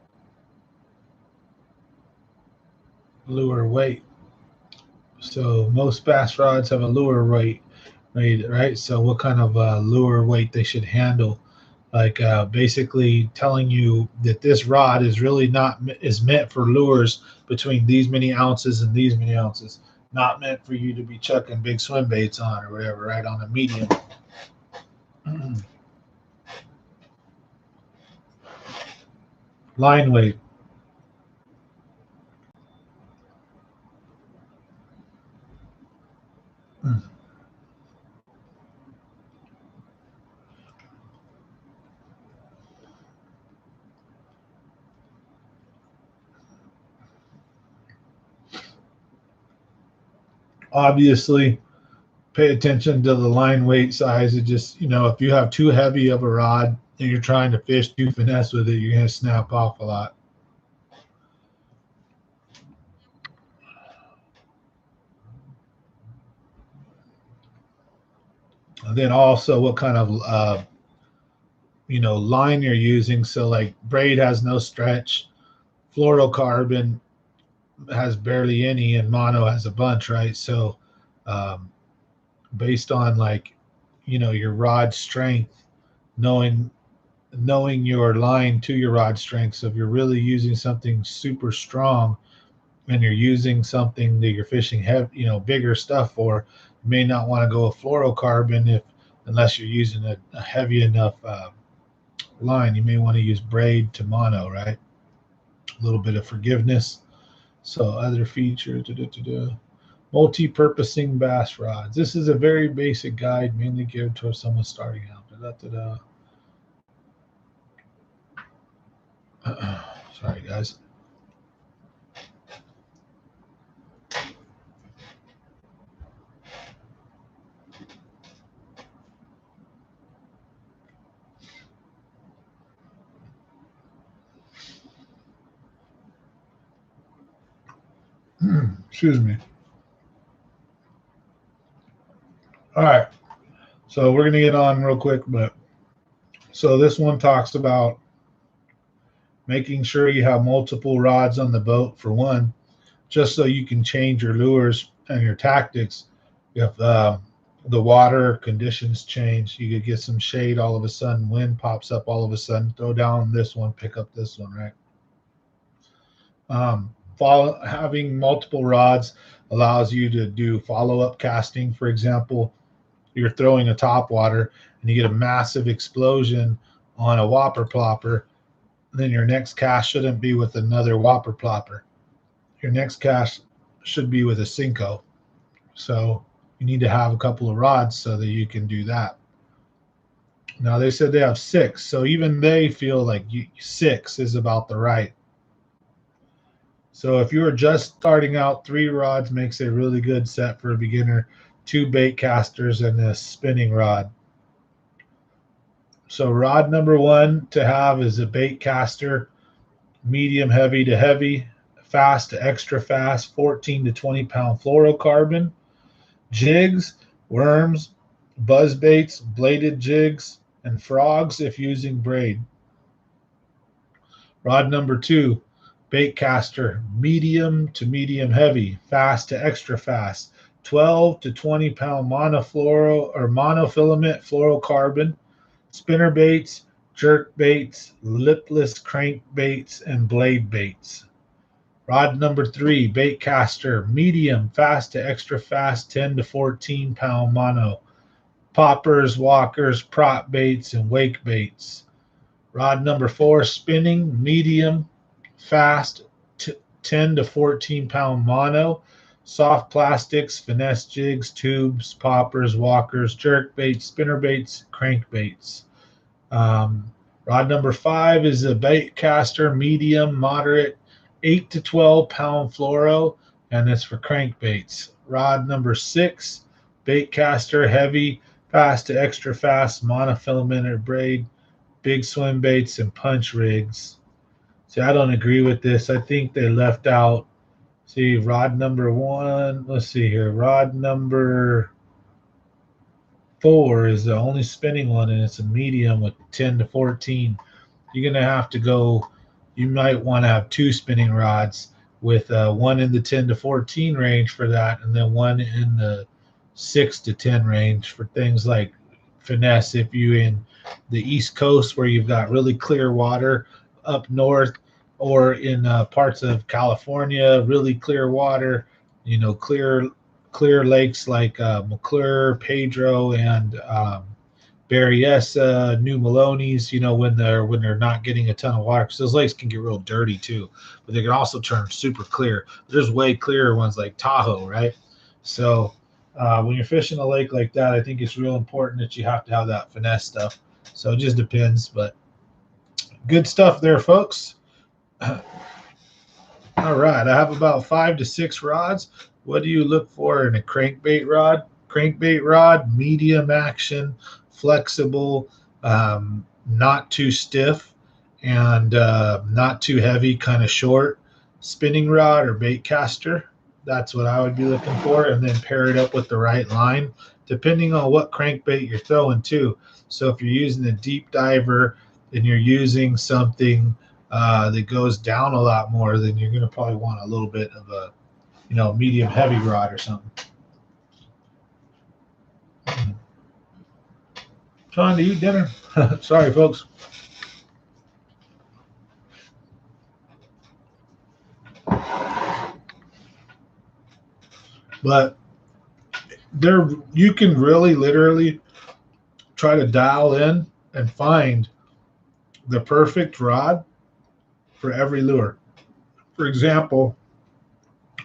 Lure weight. So most bass rods have a lure weight, right? So what kind of lure weight they should handle, like basically telling you that this rod is really not is meant for lures between these many ounces and these many ounces, not meant for you to be chucking big swim baits on or whatever, right? On a medium. Line weight. Obviously, pay attention to the line weight size. It just, if you have too heavy of a rod and you're trying to fish too finesse with it, you're going to snap off a lot. And then also what kind of line you're using. So like braid has no stretch, fluorocarbon has barely any, and mono has a bunch, right? So um, based on like your rod strength, knowing your line to your rod strength. So if you're really using something super strong and you're using something that you're fishing heavy, bigger stuff for, you may not want to go with fluorocarbon unless you're using a heavy enough line, you may want to use braid to mono, right? A little bit of forgiveness. So other features, multi-purposing bass rods. This is a very basic guide, mainly geared towards someone starting out. Sorry, guys. Excuse me. All right. So we're going to get on real quick, but so this one talks about making sure you have multiple rods on the boat for one, just so you can change your lures and your tactics. If the water conditions change, you could get some shade all of a sudden, wind pops up all of a sudden, throw down this one, pick up this one, right? Having multiple rods allows you to do follow-up casting. For example, you're throwing a topwater and you get a massive explosion on a whopper plopper, then your next cast shouldn't be with another whopper plopper. Your next cast should be with a Senko. So you need to have a couple of rods so that you can do that. Now they said they have 6, so even they feel like 6 is about the right. So if you are just starting out, 3 rods makes a really good set for a beginner. 2 bait casters and a spinning rod. So rod number 1 to have is a bait caster, medium heavy to heavy, fast to extra fast, 14 to 20 pound fluorocarbon. Jigs, worms, buzz baits, bladed jigs, and frogs if using braid. Rod number 2, bait caster, medium to medium heavy, fast to extra fast, 12 to 20 pound monofluoro or monofilament fluorocarbon, spinner baits, jerk baits, lipless crank baits, and blade baits. Rod number 3, bait caster, medium, fast to extra fast, 10 to 14 pound mono, poppers, walkers, prop baits, and wake baits. Rod number 4, spinning, medium, fast, 10 to 14 pound mono, soft plastics, finesse jigs, tubes, poppers, walkers, jerk baits, spinner baits, crank baits. Rod number 5 is a bait caster, medium, moderate, 8 to 12 pound fluoro, and it's for crankbaits. Rod number 6, bait caster, heavy, fast to extra fast, monofilament or braid, big swim baits, and punch rigs. See, I don't agree with this. I think they left out, see, rod number 1. Let's see here. Rod number 4 is the only spinning one, and it's a medium with 10 to 14. You're going to have to go, you might want to have 2 spinning rods with one in the 10 to 14 range for that, and then one in the 6 to 10 range for things like finesse. If you in the East Coast where you've got really clear water up north, or in parts of California, really clear water, clear lakes like McClure, Pedro, and Berryessa, New Maloney's, when they're not getting a ton of water, because those lakes can get real dirty too, but they can also turn super clear. There's way clearer ones like Tahoe, right? So when you're fishing a lake like that, I think it's real important that you have to have that finesse stuff. So it just depends, but good stuff there, folks. All right, I have about 5 to 6 rods. What do you look for in a crankbait rod? Crankbait rod, medium action, flexible, not too stiff, and not too heavy, kind of short. Spinning rod or bait caster, that's what I would be looking for, and then pair it up with the right line, depending on what crankbait you're throwing too. So if you're using a deep diver and you're using something that goes down a lot more, then you're going to probably want a little bit of a medium heavy rod or something. Trying to eat dinner. Sorry, folks. But you can really literally try to dial in and find the perfect rod for every lure. For example,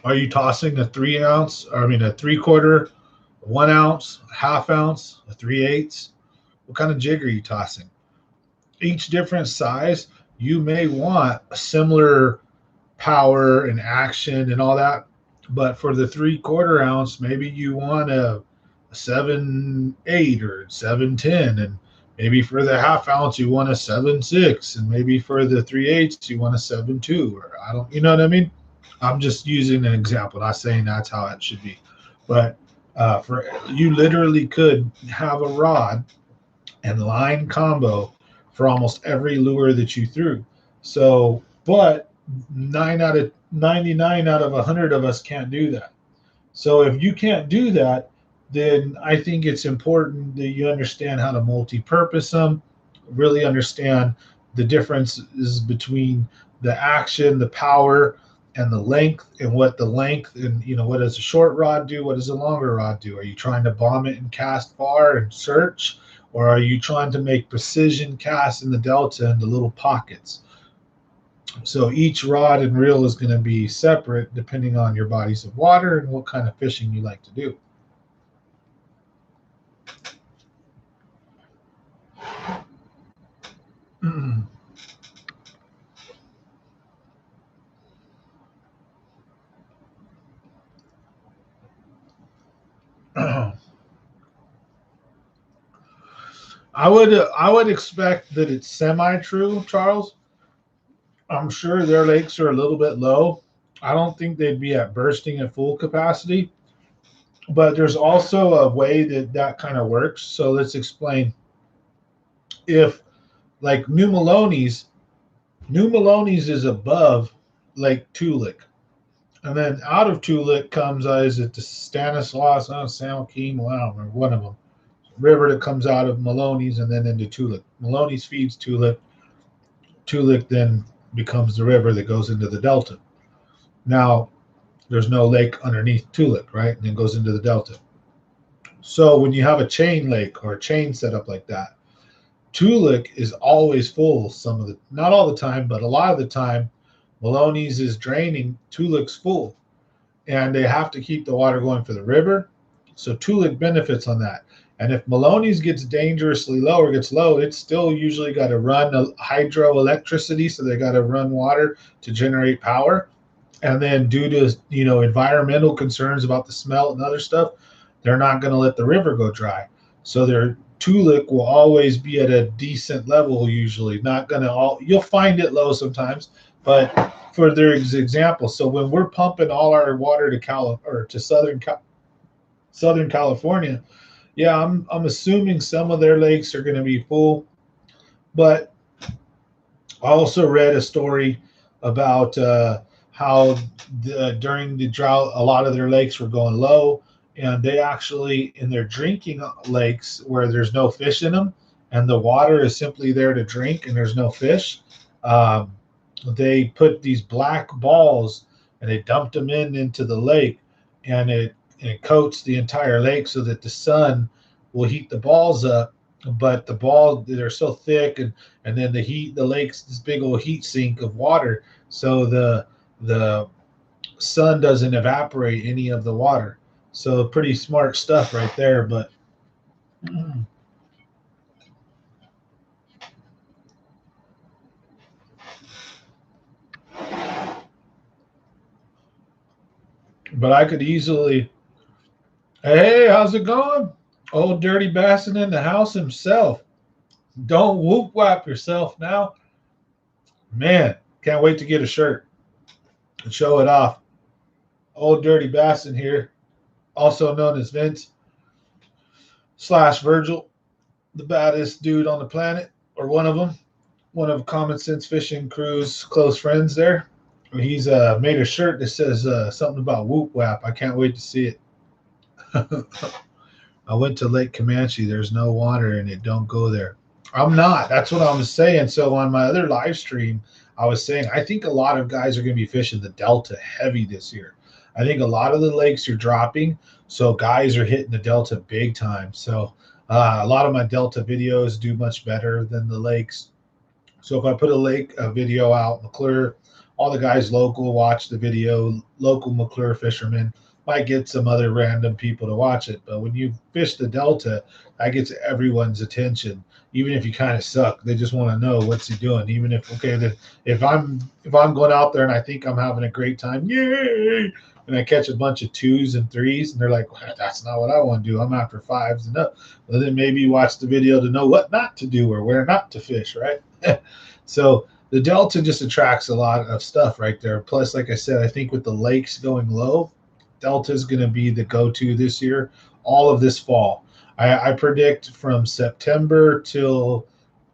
are you tossing a 3 ounce, or I mean a 3/4, 1 ounce, half ounce, a 3/8? What kind of jig are you tossing? Each different size, you may want a similar power and action and all that. But for the 3/4 ounce, maybe you want a 7/8 or 7/10, and maybe for the half ounce you want a 7/6, and maybe for the 3/8 you want a 7/2, or I don't, you know what I mean? I'm just using an example, not saying that's how it should be, but for you literally could have a rod and line combo for almost every lure that you threw. So, but 99 out of 100 of us can't do that. So if you can't do that, then I think it's important that you understand how to multi-purpose them, really understand the differences between the action, the power, and the length, and what the length, and what does a short rod do? What does a longer rod do? Are you trying to bomb it and cast far and search, or are you trying to make precision casts in the delta and the little pockets? So each rod and reel is going to be separate depending on your bodies of water and what kind of fishing you like to do. I would expect that it's semi-true, Charles. I'm sure their lakes are a little bit low. I don't think they'd be at bursting at full capacity, but there's also a way that kind of works. So let's explain. If like New Maloney's is above Lake Tulik, and then out of Tulik comes is it the Stanislaus, San Joaquin, well, I don't remember, one of them, river that comes out of Maloney's and then into Tulik. Maloney's feeds Tulik. Tulik then becomes the river that goes into the delta. Now, there's no lake underneath Tulik, right? And then goes into the delta. So when you have a chain lake or a chain setup like that, Tulik is always full. Not all the time, but a lot of the time, Maloney's is draining, Tulik's full. And they have to keep the water going for the river. So Tulik benefits on that. And if Maloney's gets dangerously low or gets low, it's still usually got to run hydroelectricity. So they got to run water to generate power. And then due to, environmental concerns about the smelt and other stuff, they're not going to let the river go dry. So their Tulik will always be at a decent level, usually. Not going to you'll find it low sometimes, but for their example, so when we're pumping all our water to Southern California, yeah, I'm assuming some of their lakes are going to be full, but I also read a story about how during the drought, a lot of their lakes were going low, and they actually, in their drinking lakes where there's no fish in them, and the water is simply there to drink, and there's no fish, they put these black balls and they dumped them into the lake, and it coats the entire lake so that the sun will heat the balls up. But the balls, they're so thick, and then the lake's this big old heat sink of water, so the sun doesn't evaporate any of the water. So pretty smart stuff right there. But I could easily, hey, how's it going? Old Dirty Bassin in the house himself. Don't whoop whap yourself now. Man, can't wait to get a shirt and show it off. Old Dirty Bassin here, also known as Vince / Virgil, the baddest dude on the planet, or one of them, one of Common Sense Fishing Crew's close friends there. He's made a shirt that says something about whoop whap. I can't wait to see it. I went to Lake Comanche. There's no water in it. Don't go there. I'm not. That's what I was saying. So on my other live stream, I was saying I think a lot of guys are going to be fishing the Delta heavy this year. I think a lot of the lakes are dropping, so guys are hitting the Delta big time. So a lot of my Delta videos do much better than the lakes. So if I put a video out, McClure, all the guys local watch the video, local McClure fishermen might get some other random people to watch it. But when you fish the Delta, that gets everyone's attention. Even if you kind of suck, they just want to know what's he doing. Even if okay, that if I'm going out there and I think I'm having a great time, yay! And I catch a bunch of 2s and 3s, and they're like, well, that's not what I want to do. I'm after 5s and up. Well, then maybe watch the video to know what not to do or where not to fish, right? So the Delta just attracts a lot of stuff right there. Plus, like I said, I think with the lakes going low, Delta is going to be the go-to this year, all of this fall. I predict from September till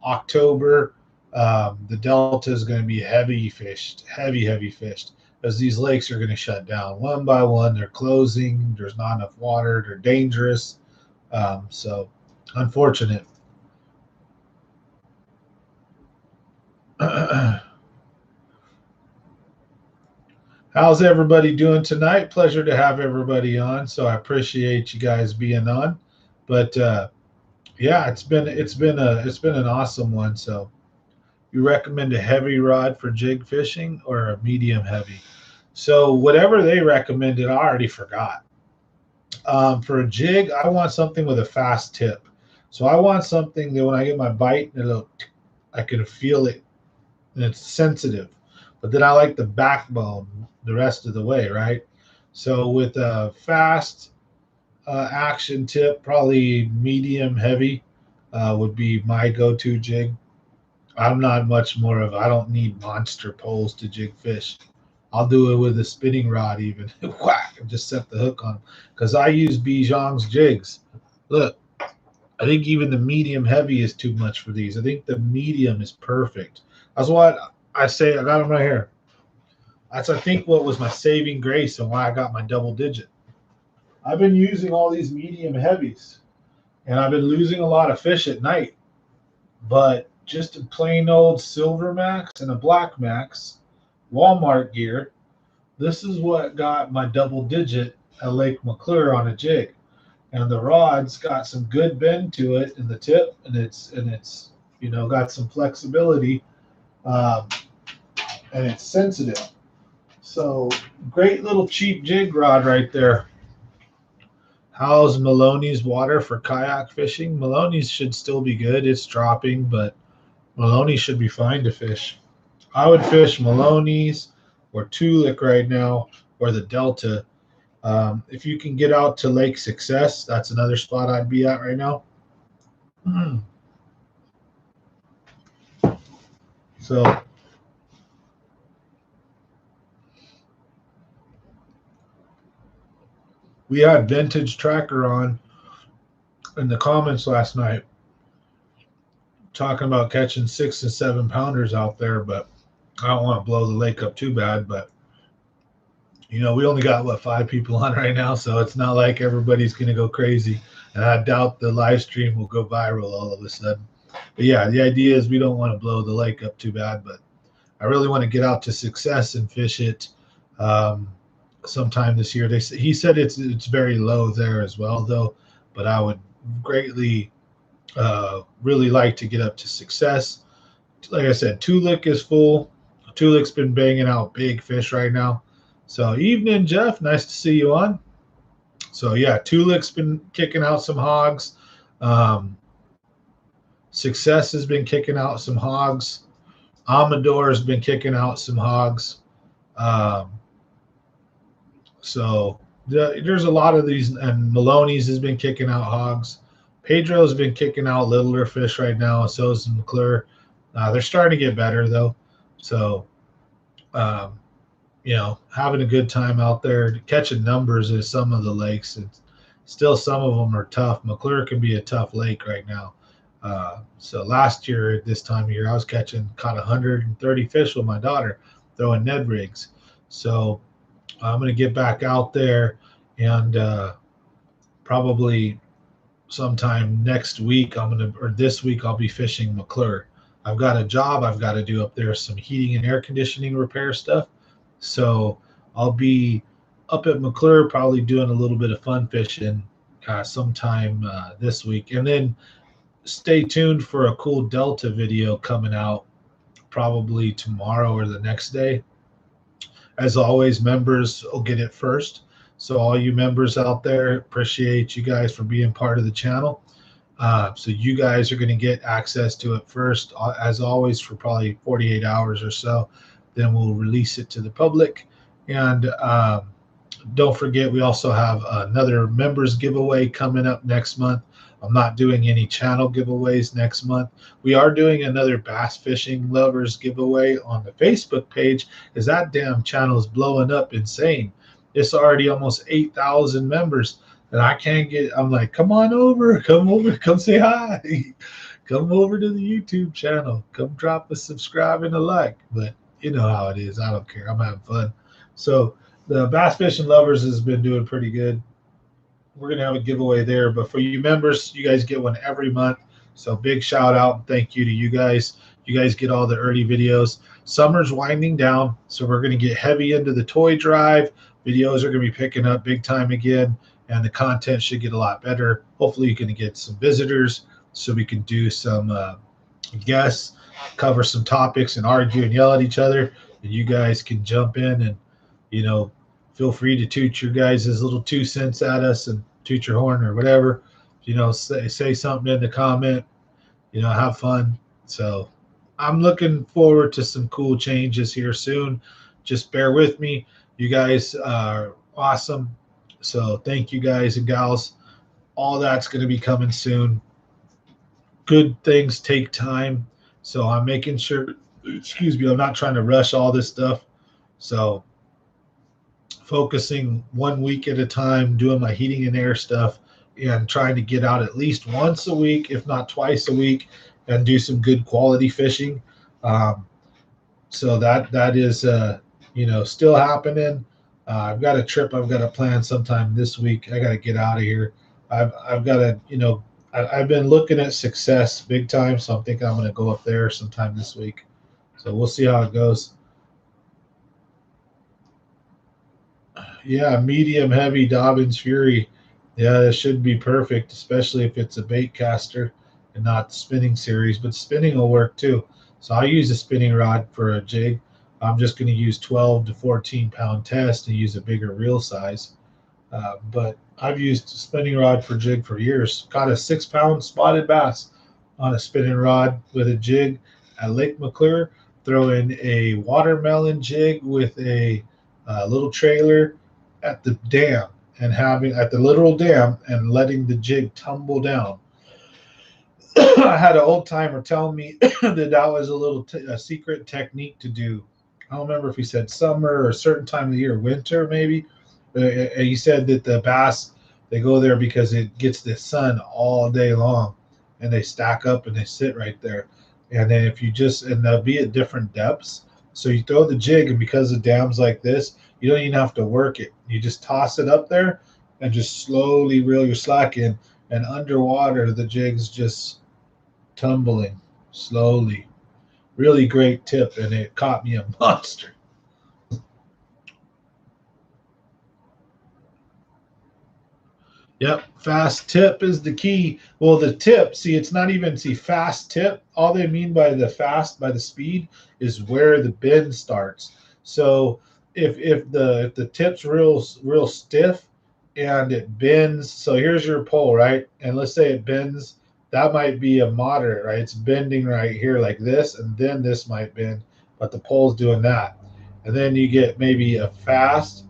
October, the Delta is going to be heavy fished, heavy fished, as these lakes are going to shut down one by one. They're closing. There's not enough water. They're dangerous. So unfortunate. How's everybody doing tonight? Pleasure to have everybody on. So I appreciate you guys being on. But yeah, it's been an awesome one. So you recommend a heavy rod for jig fishing or a medium heavy? So whatever they recommended, I already forgot. For a jig, I want something with a fast tip. So I want something that when I get my bite, I can feel it and it's sensitive. But then I like the backbone the rest of the way, right? So with a fast action tip, probably medium heavy would be my go-to jig. I'm not much more of, I don't need monster poles to jig fish. I'll do it with a spinning rod even. Whack, and just set the hook on. Because I use Bijan's jigs. Look, I think even the medium heavy is too much for these. I think the medium is perfect. That's what I say. I got them right here. That's, I think, what was my saving grace and why I got my double digit. I've been using all these medium heavies, and I've been losing a lot of fish at night. But just a plain old Silver Max and a Black Max, Walmart gear, this is what got my double digit at Lake McClure on a jig. And the rod's got some good bend to it in the tip, and it's got some flexibility, and it's sensitive. So great little cheap jig rod right there. How's Maloney's water for kayak fishing? Maloney's should still be good. It's dropping, but Maloney should be fine to fish. I would fish Maloney's or Tulik right now, or the Delta. If you can get out to Lake Success, that's another spot I'd be at right now. So we had Vintage Tracker on in the comments last night talking about catching 6 and 7 pounders out there, but I don't want to blow the lake up too bad. But we only got 5 people on right now, so it's not like everybody's going to go crazy. And I doubt the live stream will go viral all of a sudden. But yeah, the idea is we don't want to blow the lake up too bad, but I really want to get out to Success and fish it sometime this year. He said it's very low there as well, though, but I would greatly really like to get up to Success. Like I said, Tulik is full. Tulik's been banging out big fish right now. So evening, Jeff. Nice to see you on. So yeah, Tulik's been kicking out some hogs. Success has been kicking out some hogs. Amador has been kicking out some hogs. So there's a lot of these, and Maloney's has been kicking out hogs. Pedro's been kicking out littler fish right now, and so is McClure. They're starting to get better, though. So, having a good time out there. Catching numbers in some of the lakes. And still, some of them are tough. McClure can be a tough lake right now. So last year at this time of year, I was caught 130 fish with my daughter throwing Ned rigs. So I'm going to get back out there, and probably sometime next week this week I'll be fishing McClure. I've got a job I've got to do up there, some heating and air conditioning repair stuff. So I'll be up at McClure probably doing a little bit of fun fishing sometime this week. And then stay tuned for a cool Delta video coming out probably tomorrow or the next day. As always, members will get it first. So all you members out there, appreciate you guys for being part of the channel. So you guys are going to get access to it first, as always, for probably 48 hours or so. Then we'll release it to the public. And don't forget, we also have another members giveaway coming up next month. I'm not doing any channel giveaways next month. We are doing another bass fishing lovers giveaway on the Facebook page, because that damn channel is blowing up insane. It's already almost 8,000 members. And I can't get, I'm like, come over, come say hi. Come over to the YouTube channel. Come drop a subscribe and a like. But you know how it is. I don't care. I'm having fun. So the Bass Fishing Lovers has been doing pretty good. We're going to have a giveaway there. But for you members, you guys get one every month. So big shout out and thank you to you guys. You guys get all the early videos. Summer's winding down, so we're going to get heavy into the toy drive. Videos are going to be picking up big time again, and the content should get a lot better. Hopefully you're going to get some visitors so we can do some guests, cover some topics, and argue and yell at each other. And you guys can jump in and, you know, feel free to toot your guys' little 2 cents at us and toot your horn or whatever. You know, say something in the comment, you know, have fun. So I'm looking forward to some cool changes here soon. Just bear with me. You guys are awesome. So thank you guys and gals. All that's going to be coming soon. Good things take time. So I'm making sure, excuse me, I'm not trying to rush all this stuff. So focusing 1 week at a time, doing my heating and air stuff, and trying to get out at least once a week, if not twice a week, and do some good quality fishing. So that is, you know, still happening. I've got a trip I've got to plan sometime this week. I got to get out of here. I've got to, you know, I've been looking at Success big time, so I'm thinking I'm going to go up there sometime this week. So we'll see how it goes. Yeah, medium heavy Dobbins Fury. Yeah, that should be perfect, especially if it's a bait caster and not the spinning series. But spinning will work too. So I use a spinning rod for a jig. I'm just going to use 12 to 14 pound test and use a bigger reel size. But I've used a spinning rod for jig for years. Caught a 6 pound spotted bass on a spinning rod with a jig at Lake McClure. Throw in a watermelon jig with a little trailer at the dam, and having at the literal dam and letting the jig tumble down. I had an old timer tell me that was a little a secret technique to do. I don't remember if he said summer or a certain time of the year, winter maybe. He said that the bass, they go there because it gets the sun all day long, and they stack up and they sit right there. And then if you just, and they'll be at different depths. So you throw the jig, and because of dams like this, you don't even have to work it. You just toss it up there and just slowly reel your slack in. And underwater, the jig's just tumbling slowly. Really great tip, and it caught me a monster. Yep, fast tip is the key. Well, the tip, see, it's not even, see, fast tip. All they mean by the fast, by the speed, is where the bend starts. So if the tip's real stiff and it bends, so here's your pole, right? And let's say it bends, that might be a moderate, right? It's bending right here like this, and then this might bend, but the pole's doing that. And then you get maybe a fast,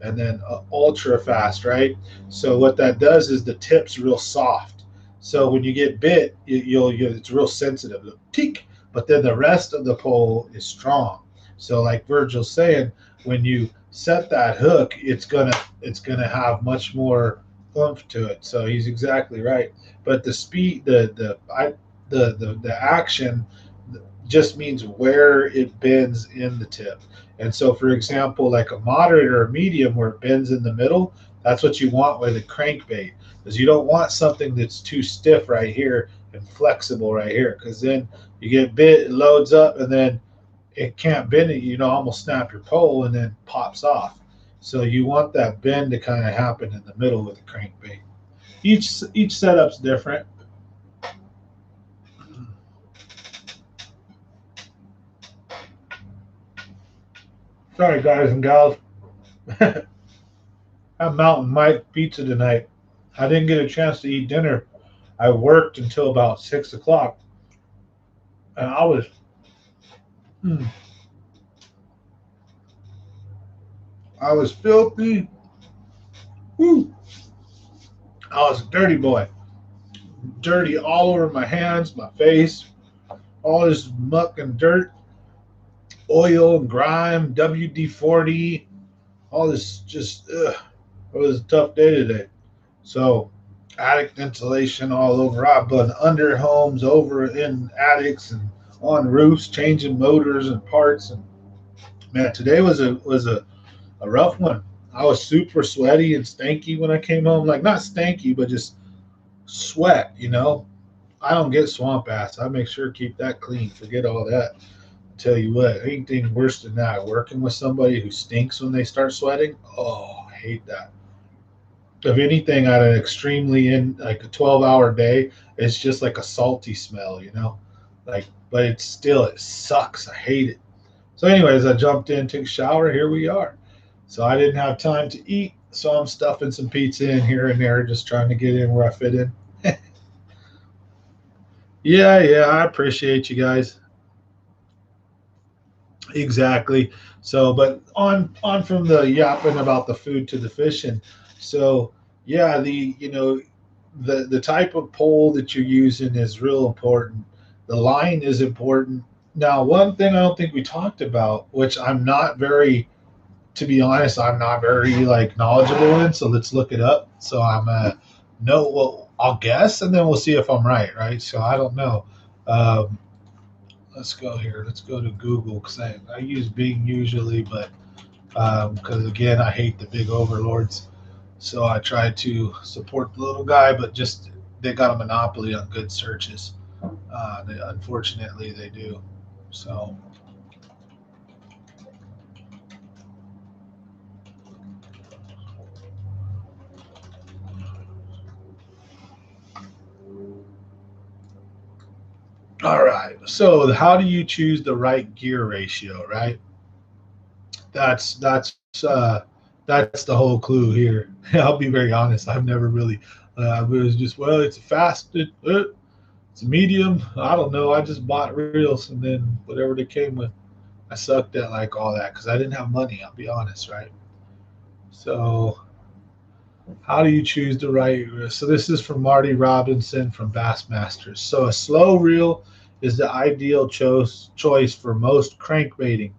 and then ultra fast, right? So what that does is the tip's real soft. So when you get bit, you'll it's real sensitive, tick. But then the rest of the pole is strong. So like Virgil's saying, when you set that hook, it's gonna have much more oomph to it. So he's exactly right. But the speed, the action just means where it bends in the tip. And so, for example, like a moderate or a medium where it bends in the middle, that's what you want with a crankbait, because you don't want something that's too stiff right here and flexible right here, because then you get bit, it loads up, and then it can't bend it. You know, almost snap your pole and then pops off. So you want that bend to kind of happen in the middle with a crankbait. Each setup's different. Sorry, guys and gals. I'm Mountain Mike Pizza tonight. I didn't get a chance to eat dinner. I worked until about 6 o'clock, and mm, I was filthy. Woo. I was a dirty boy, dirty all over my hands, my face, all this muck and dirt, oil and grime, WD-40, all this just. Ugh. It was a tough day today. So, attic insulation all over. I've been under homes, over in attics, and on roofs, changing motors and parts. And man, today was a rough one. I was super sweaty and stanky when I came home. Like not stanky, but just sweat. I don't get swamp ass. I make sure to keep that clean. Forget all that. I tell you what, anything worse than that. Working with somebody who stinks when they start sweating. Oh, I hate that. If anything, at an extremely in like a 12-hour day, it's just like a salty smell. Like, but it sucks. I hate it. So, anyways, I jumped in, took a shower. Here we are. So I didn't have time to eat, so I'm stuffing some pizza in here and there, just trying to get in where I fit in. Yeah, yeah, I appreciate you guys. Exactly. So, but on from the yapping about the food to the fishing. So, yeah, the type of pole that you're using is real important. The line is important. Now, one thing I don't think we talked about, which I'm not very, to be honest, I'm not very like knowledgeable in. So let's look it up. So I'm no, well, I'll guess, and then we'll see if I'm right. Right. So I don't know. Um, let's go here. Let's go to Google because I use Bing usually, but because again, I hate the big overlords. So I try to support the little guy, but just they got a monopoly on good searches. Unfortunately, they do. So, all right. So, how do you choose the right gear ratio? Right. That's that's uh, that's the whole clue here. I'll be very honest. I've never really. I was just it's a it's a medium. I don't know. I just bought reels and then whatever they came with. I sucked at like all that because I didn't have money. I'll be honest, right? So how do you choose the right reel? So this is from Marty Robinson from Bassmasters. So a slow reel is the ideal choice for most crankbaiting.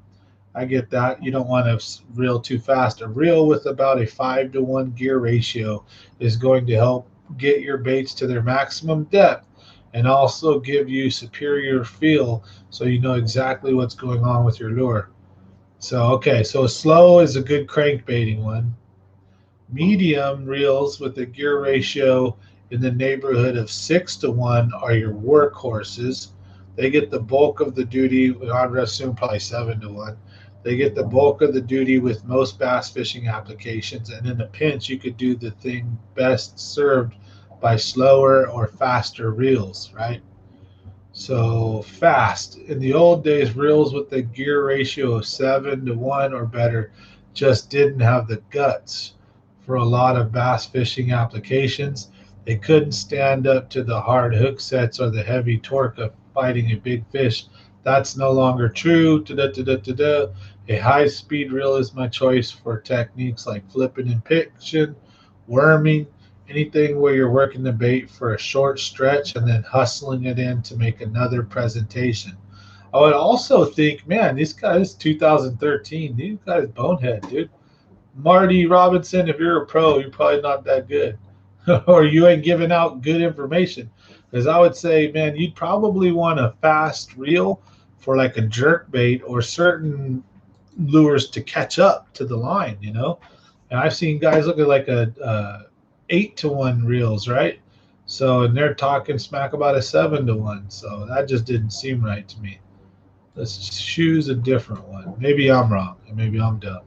I get that. You don't want to reel too fast. A reel with about a 5-to-1 gear ratio is going to help get your baits to their maximum depth and also give you superior feel so you know exactly what's going on with your lure. So, okay, so slow is a good crankbaiting one. Medium reels with a gear ratio in the neighborhood of 6-to-1 are your workhorses. They get the bulk of the duty. I'd assume probably 7-to-1. They get the bulk of the duty with most bass fishing applications. And in a pinch, you could do the thing best served by slower or faster reels, right? So fast. In the old days, reels with the gear ratio of 7-to-1 or better just didn't have the guts for a lot of bass fishing applications. They couldn't stand up to the hard hook sets or the heavy torque of fighting a big fish. That's no longer true. Da-da-da-da-da-da. A high speed reel is my choice for techniques like flipping and pitching, worming, anything where you're working the bait for a short stretch and then hustling it in to make another presentation. I would also think, man, these guys, 2013, these guys bonehead, dude. Marty Robinson, if you're a pro, you're probably not that good, or you ain't giving out good information. Because I would say, man, you'd probably want a fast reel for like a jerk bait or certain lures to catch up to the line. And I've seen guys look at like a 8-to-1 reels, right? So, and they're talking smack about a 7-to-1. So that just didn't seem right to me. Let's choose a different one. Maybe I'm wrong, and maybe I'm dumb.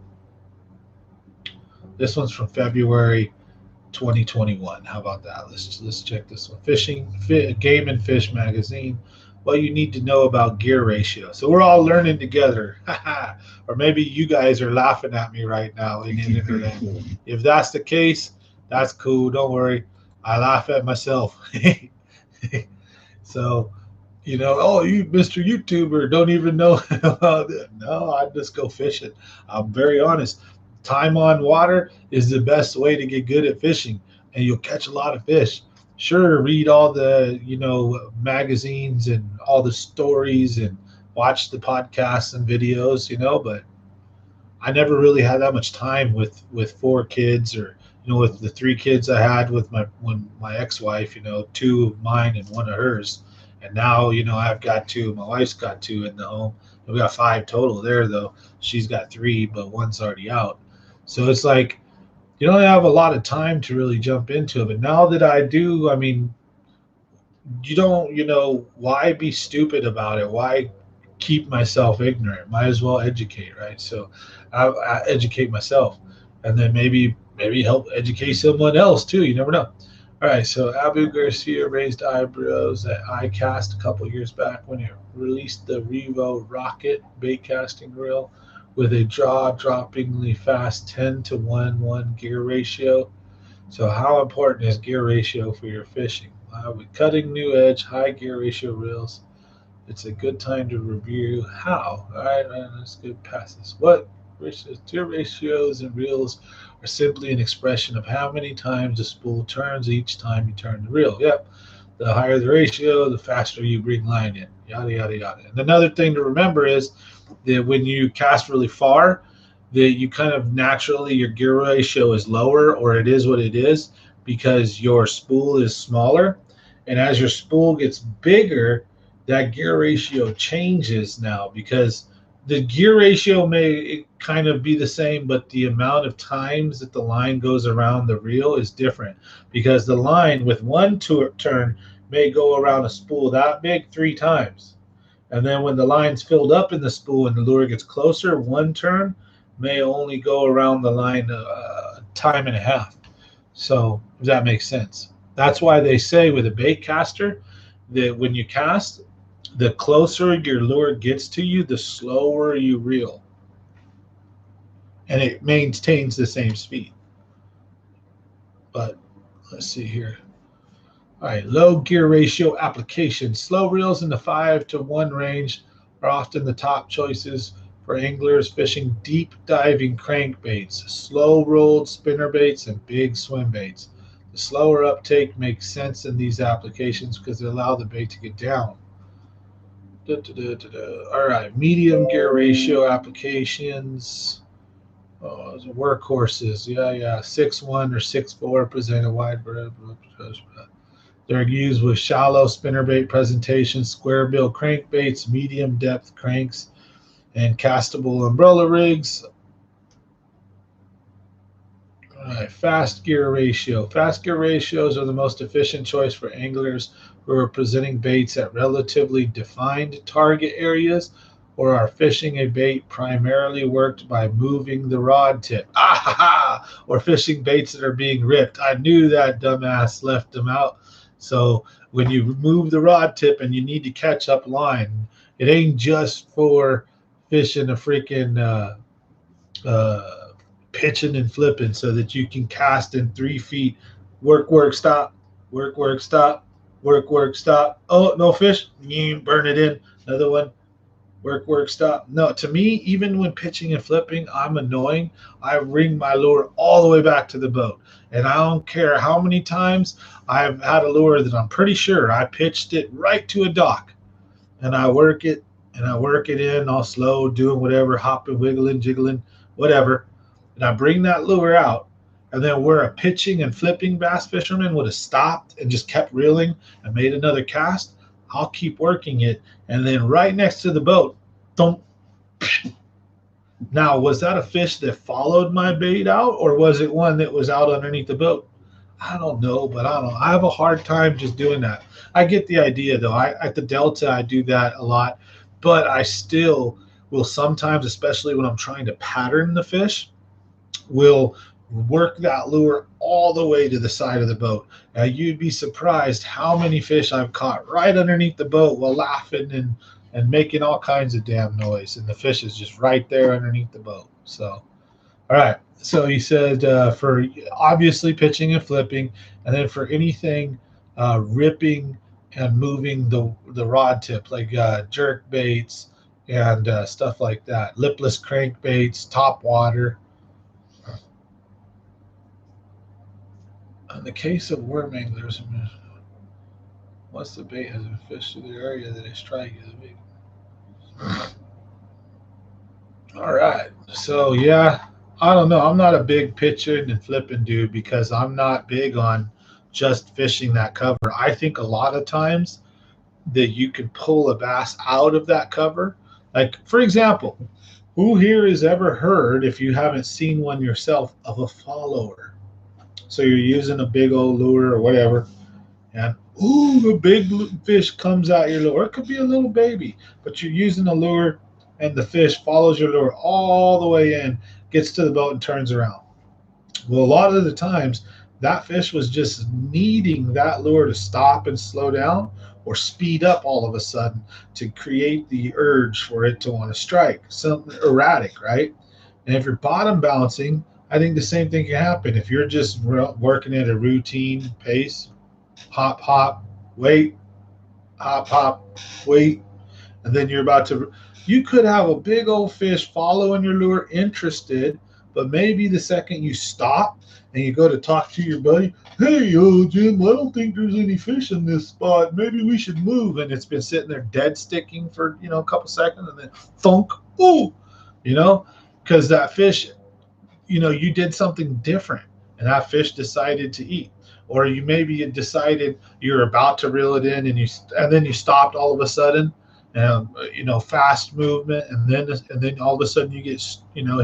This one's from February 2021. How about that? Let's check this one. Game and Fish magazine. what you need to know about gear ratio. So we're all learning together. Or maybe you guys are laughing at me right now in the internet. If that's the case, that's cool. Don't worry. I laugh at myself. So, oh, you, Mr. YouTuber, don't even know about it. No, I just go fishing. I'm very honest. Time on water is the best way to get good at fishing, and you'll catch a lot of fish. Sure, read all the, magazines and all the stories and watch the podcasts and videos, but I never really had that much time with four kids, or with the three kids I had with my ex-wife, two of mine and one of hers. And now, I've got two, my wife's got two in the home. We got five total there, though. She's got three, but one's already out. So it's like you don't have a lot of time to really jump into it. But now that I do, I mean, you don't, why be stupid about it? Why keep myself ignorant? Might as well educate, right? So I educate myself, and then maybe help educate someone else too. You never know. All right, so Abu Garcia raised eyebrows at iCast a couple years back when it released the Revo Rocket bait casting reel with a jaw-droppingly fast 10-to-1 gear ratio. So how important is gear ratio for your fishing? With cutting new edge, high gear ratio reels, it's a good time to review how. All right, let's get past this. What gear ratios and reels are simply an expression of how many times the spool turns each time you turn the reel. Yep. The higher the ratio, the faster you bring line in. Yada, yada, yada. And another thing to remember is that when you cast really far, that you kind of naturally, your gear ratio is lower, or it is what it is, because your spool is smaller. And as your spool gets bigger, that gear ratio changes now, because the gear ratio may kind of be the same, but the amount of times that the line goes around the reel is different, because the line with one turn may go around a spool that big 3 times. And then when the line's filled up in the spool and the lure gets closer, one turn may only go around the line a time and a half. So if that makes sense. That's why they say with a bait caster that when you cast, the closer your lure gets to you, the slower you reel. And it maintains the same speed. But let's see here. All right, low gear ratio applications. Slow reels in the 5-to-1 range are often the top choices for anglers fishing deep diving crankbaits, slow rolled spinner baits, and big swim baits. The slower uptake makes sense in these applications because they allow the bait to get down. All right, medium gear ratio applications. Oh, workhorses. Yeah. 6'1" or 6'4" present a wide variety. They're used with shallow spinnerbait presentations, square bill crankbaits, medium depth cranks, and castable umbrella rigs. All right, fast gear ratio. Fast gear ratios are the most efficient choice for anglers who are presenting baits at relatively defined target areas or are fishing a bait primarily worked by moving the rod tip. Or fishing baits that are being ripped. I knew that dumbass left them out. So when you move the rod tip and you need to catch up line, it ain't just for fishing a freaking pitching and flipping so that you can cast in 3 feet. Work, stop. Work, stop. Work, stop. Oh, no fish. You burn it in. Another one. Work, stop. No, to me, even when pitching and flipping, I'm annoying. I ring my lure all the way back to the boat. And I don't care how many times I've had a lure that I'm pretty sure I pitched it right to a dock. And I work it in all slow, doing whatever, hopping, wiggling, jiggling, whatever. And I bring that lure out. And then where a pitching and flipping bass fisherman would have stopped and just kept reeling and made another cast, I'll keep working it. And then right next to the boat, don't. Now, was that a fish that followed my bait out, or was it one that was out underneath the boat? I don't know, but I don't know. I have a hard time just doing that. I get the idea, though. At the Delta, I do that a lot, but I still will sometimes, especially when I'm trying to pattern the fish, will work that lure all the way to the side of the boat. Now, you'd be surprised how many fish I've caught right underneath the boat while laughing and making all kinds of damn noise. And the fish is just right there underneath the boat. So, all right. So he said for obviously pitching and flipping, and then for anything ripping and moving the rod tip, like jerk baits and stuff like that, lipless crankbaits, top water. In the case of worm anglers, once the bait has been fished through the area that is strike is big. All right. So yeah, I don't know. I'm not a big pitching and flipping dude because I'm not big on just fishing that cover. I think a lot of times that you can pull a bass out of that cover. Like for example, who here has ever heard, if you haven't seen one yourself, of a follower? So you're using a big old lure or whatever, and ooh, a big fish comes out your lure. It could be a little baby, but you're using a lure, and the fish follows your lure all the way in, gets to the boat, and turns around. Well, a lot of the times, that fish was just needing that lure to stop and slow down or speed up all of a sudden to create the urge for it to want to strike. Something erratic, right? And if you're bottom bouncing, I think the same thing can happen. If you're just working at a routine pace, hop, hop, wait, hop, hop, wait, and then you're about to, you could have a big old fish following your lure, interested, but maybe the second you stop and you go to talk to your buddy, hey, Jim, I don't think there's any fish in this spot. Maybe we should move. And it's been sitting there dead sticking for, a couple seconds, and then thunk, ooh, because that fish, you did something different and that fish decided to eat. Or you maybe decided you're about to reel it in and then you stopped all of a sudden, fast movement, and then all of a sudden you get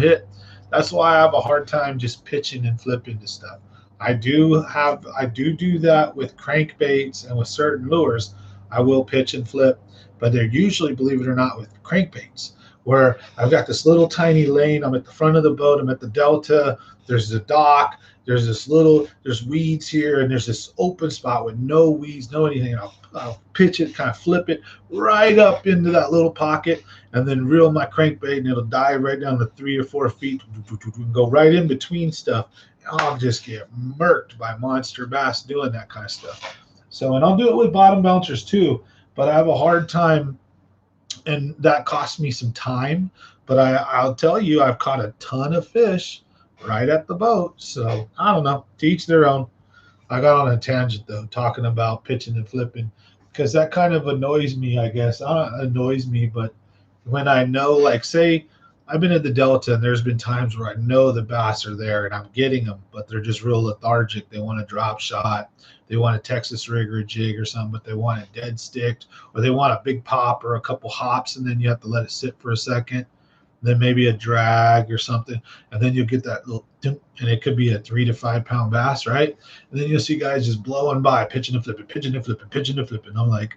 hit. That's why I have a hard time just pitching and flipping to stuff. I do that with crankbaits and with certain lures. I will pitch and flip, but they're usually, believe it or not, with crankbaits where I've got this little tiny lane. I'm at the front of the boat. I'm at the delta. There's the dock. There's weeds here, and there's this open spot with no weeds, no anything. I'll pitch it, kind of flip it right up into that little pocket, and then reel my crankbait, and it'll dive right down to 3 or 4 feet, and go right in between stuff. I'll just get murked by monster bass doing that kind of stuff. So, and I'll do it with bottom bouncers too, but I have a hard time, and that costs me some time. But I'll tell you, I've caught a ton of fish right at the boat. So I don't know, to each their own. I got on a tangent though, talking about pitching and flipping, because that kind of annoys me, I guess. Annoys me, but when I know, like, say, I've been at the Delta, and there's been times where I know the bass are there and I'm getting them, but they're just real lethargic. They want a drop shot, they want a Texas rig or a jig or something, but they want it dead sticked, or they want a big pop or a couple hops, and then you have to let it sit for a second. Then maybe a drag or something, and then you'll get that little, and it could be a 3 to 5 pound bass, right? And then you'll see guys just blowing by, pitching and flipping, pitching and flipping, pitching and flipping. I'm like,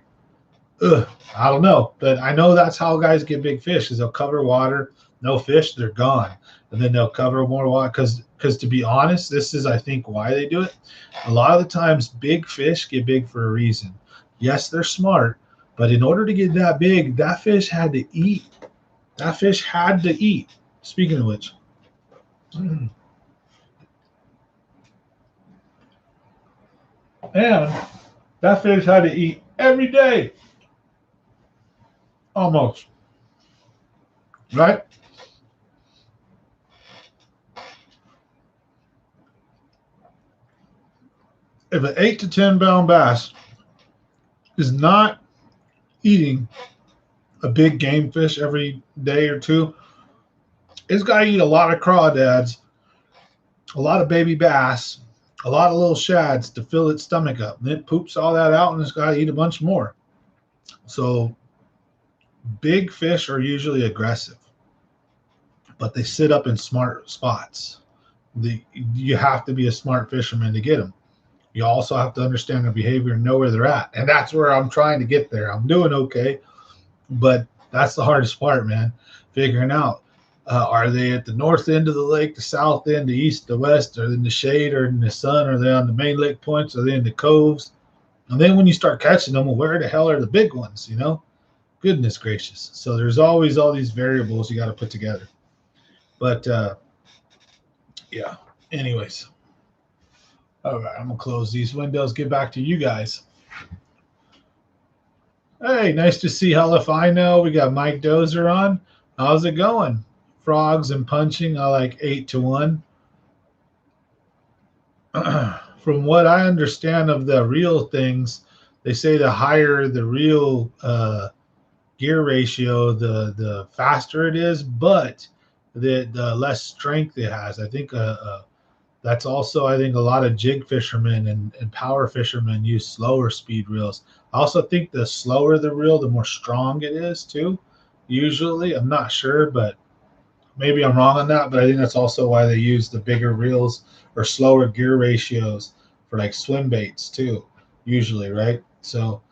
ugh, I don't know, but I know that's how guys get big fish, because they'll cover water, no fish, they're gone, and then they'll cover more water. Because to be honest, this is, I think, why they do it. A lot of the times, big fish get big for a reason. Yes, they're smart, but in order to get that big, that fish had to eat. That fish had to eat. Speaking of which, and that fish had to eat every day, almost, right? If an 8 to 10 pound bass is not eating a big game fish every day or two, it's got to eat a lot of crawdads, a lot of baby bass, a lot of little shads to fill its stomach up. And it poops all that out, and it's got to eat a bunch more. So big fish are usually aggressive, but they sit up in smart spots. You have to be a smart fisherman to get them. You also have to understand their behavior and know where they're at. And that's where I'm trying to get there. I'm doing okay, but that's the hardest part, man, figuring out. Are they at the north end of the lake, the south end, the east, the west? Are they in the shade or in the sun? Are they on the main lake points? Are they in the coves? And then when you start catching them, well, where the hell are the big ones? You know, goodness gracious. So there's always all these variables you got to put together. But yeah, anyways. All right, I'm going to close these windows, get back to you guys. Hey, nice to see Halifino. We got Mike Dozer on. How's it going? Frogs and punching, I like 8-1. From what I understand of the reel things, they say the higher the reel gear ratio, the faster it is, but the less strength it has. I think that's also, I think, a lot of jig fishermen and power fishermen use slower speed reels. I also think the slower the reel, the more strong it is too. Usually, I'm not sure, but maybe I'm wrong on that. But I think that's also why they use the bigger reels or slower gear ratios for like swim baits too. Usually, right? So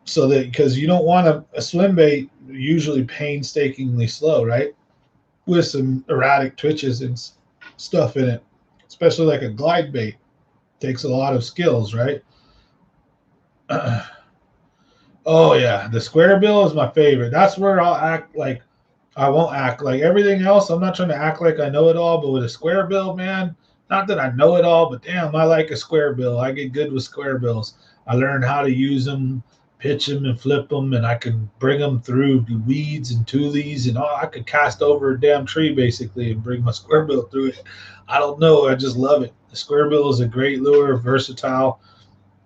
that because you don't want a swim bait usually painstakingly slow, right? With some erratic twitches and stuff in it, especially like a glide bait. Takes a lot of skills, right? Oh yeah, the square bill is my favorite. That's where I'll act like I won't act like everything else. I'm not trying to act like I know it all, but with a square bill, man, not that I know it all, but damn, I like a square bill. I get good with square bills. I learned how to use them, pitch them, and flip them, and I can bring them through the weeds and tulies, and I could cast over a damn tree basically and bring my square bill through it. I don't know. I just love it. The square bill is a great lure, versatile.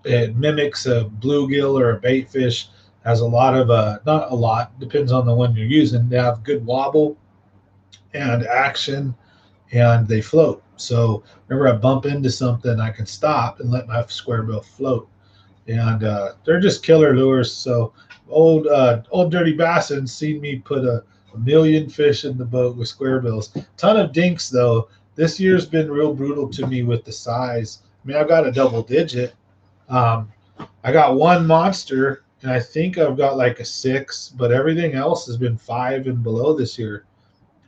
It mimics a bluegill or a bait fish. Has a lot of not a lot, depends on the one you're using. They have good wobble and action, and they float. So whenever I bump into something, I can stop and let my square bill float. And they're just killer lures. So old Dirty Basson's seen me put a million fish in the boat with square bills. Ton of dinks though. This year's been real brutal to me with the size. I mean, I've got a double digit. Um, I got one monster, and I think I've got like a 6, but everything else has been 5 and below this year.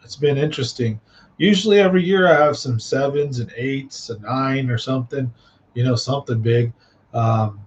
It's been interesting. Usually every year I have some 7s and 8s, a 9 or something, something big. Um,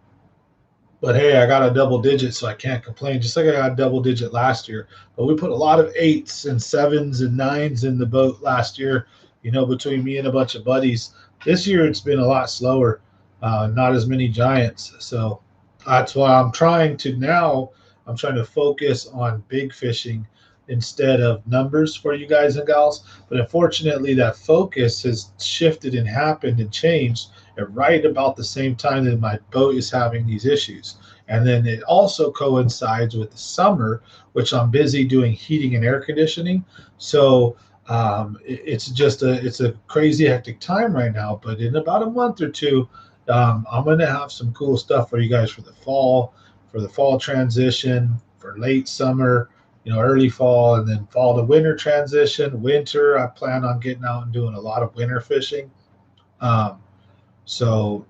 but hey, I got a double digit, so I can't complain. Just like I got a double digit last year. But we put a lot of 8s and 7s and 9s in the boat last year, between me and a bunch of buddies. This year it's been a lot slower, not as many giants. So that's why I'm trying to focus on big fishing instead of numbers for you guys and gals. But unfortunately, that focus has shifted and happened and changed at right about the same time that my boat is having these issues. And then it also coincides with the summer, which I'm busy doing heating and air conditioning. So it's a crazy hectic time right now. But in about a month or two, I'm going to have some cool stuff for you guys for the fall transition, for late summer, early fall, and then fall to winter transition. Winter, I plan on getting out and doing a lot of winter fishing. Um, so,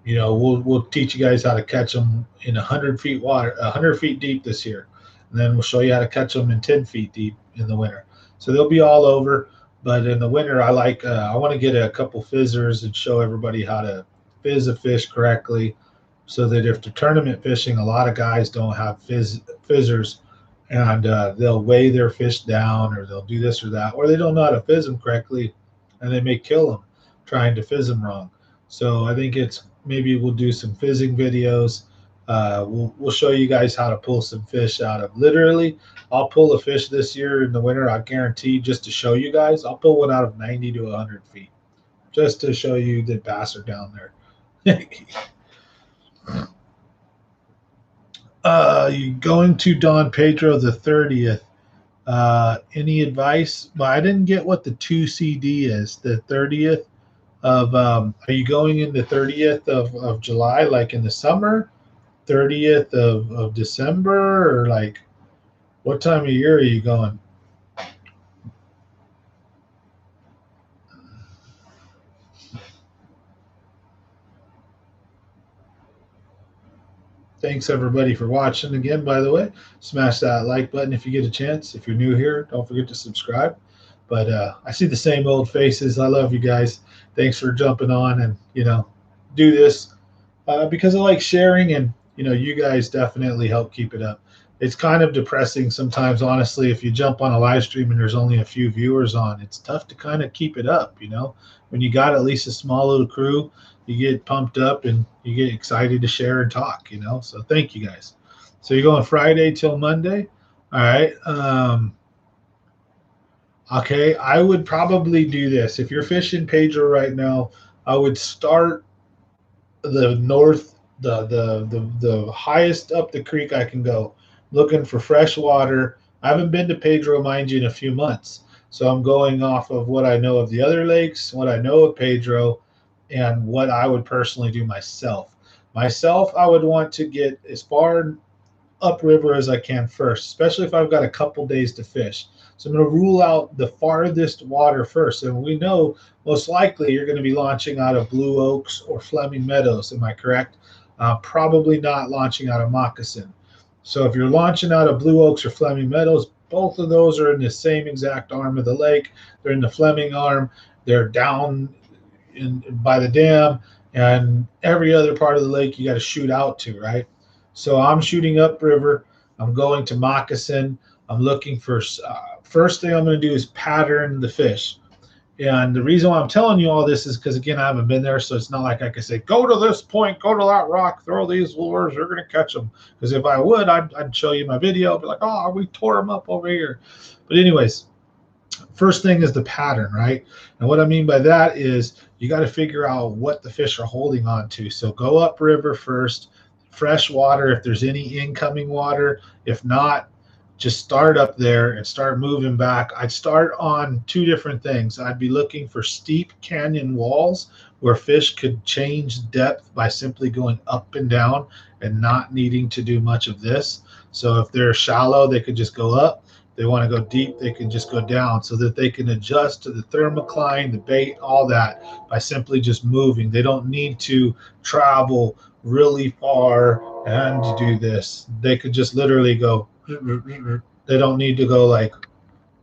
we'll teach you guys how to catch them in 100 feet water, 100 feet deep this year, and then we'll show you how to catch them in 10 feet deep in the winter. So they'll be all over. But in the winter, I want to get a couple fizzers and show everybody how to fizz a fish correctly, so that if they're tournament fishing, a lot of guys don't have fizzers, and they'll weigh their fish down, or they'll do this or that, or they don't know how to fizz them correctly, and they may kill them trying to fizz them wrong. So I think maybe we'll do some fizzing videos. We'll show you guys how to pull some fish out of literally. I'll pull a fish this year in the winter. I guarantee, just to show you guys, I'll pull one out of 90 to 100 feet, just to show you that bass are down there. You going to Don Pedro the 30th. Any advice? Well, I didn't get what the 2CD is. The 30th of are you going in the 30th of July, like in the summer? 30th of December, or like what time of year are you going? Thanks everybody for watching again, by the way. Smash that like button if you get a chance. If you're new here, don't forget to subscribe. But I see the same old faces. I love you guys. Thanks for jumping on and, do this because I like sharing, and, you guys definitely help keep it up. It's kind of depressing sometimes, honestly, if you jump on a live stream and there's only a few viewers on. It's tough to kind of keep it up. When you got at least a small little crew, you get pumped up and you get excited to share and talk. So thank you guys. So you're going Friday till Monday. All right. Okay, I would probably do this. If you're fishing Pedro right now, I would start the north, the highest up the creek I can go, looking for fresh water. I haven't been to Pedro, mind you, in a few months. So I'm going off of what I know of the other lakes, what I know of Pedro, and what I would personally do myself. Myself, I would want to get as far upriver as I can first, especially if I've got a couple days to fish. So I'm going to rule out the farthest water first. And we know most likely you're going to be launching out of Blue Oaks or Fleming Meadows. Am I correct? Probably not launching out of Moccasin. So if you're launching out of Blue Oaks or Fleming Meadows, both of those are in the same exact arm of the lake. They're in the Fleming arm. They're down by the dam, and every other part of the lake you got to shoot out to, right? So I'm shooting upriver. I'm going to Moccasin. I'm looking for, first thing I'm going to do is pattern the fish. And the reason why I'm telling you all this is because, again, I haven't been there, so it's not like I can say, go to this point, go to that rock, throw these lures, you're going to catch them. Because if I would, I'd show you my video, be like, oh, we tore them up over here. But anyways, first thing is the pattern, right? And what I mean by that is you got to figure out what the fish are holding on to. So go upriver first, fresh water if there's any incoming water. If not, just start up there and start moving back. I'd start on two different things. I'd be looking for steep canyon walls where fish could change depth by simply going up and down and not needing to do much of this. So if they're shallow, they could just go up. If they want to go deep, they can just go down, so that they can adjust to the thermocline, the bait, all that by simply just moving. They don't need to travel really far and do this. They could just literally go. They don't need to go like,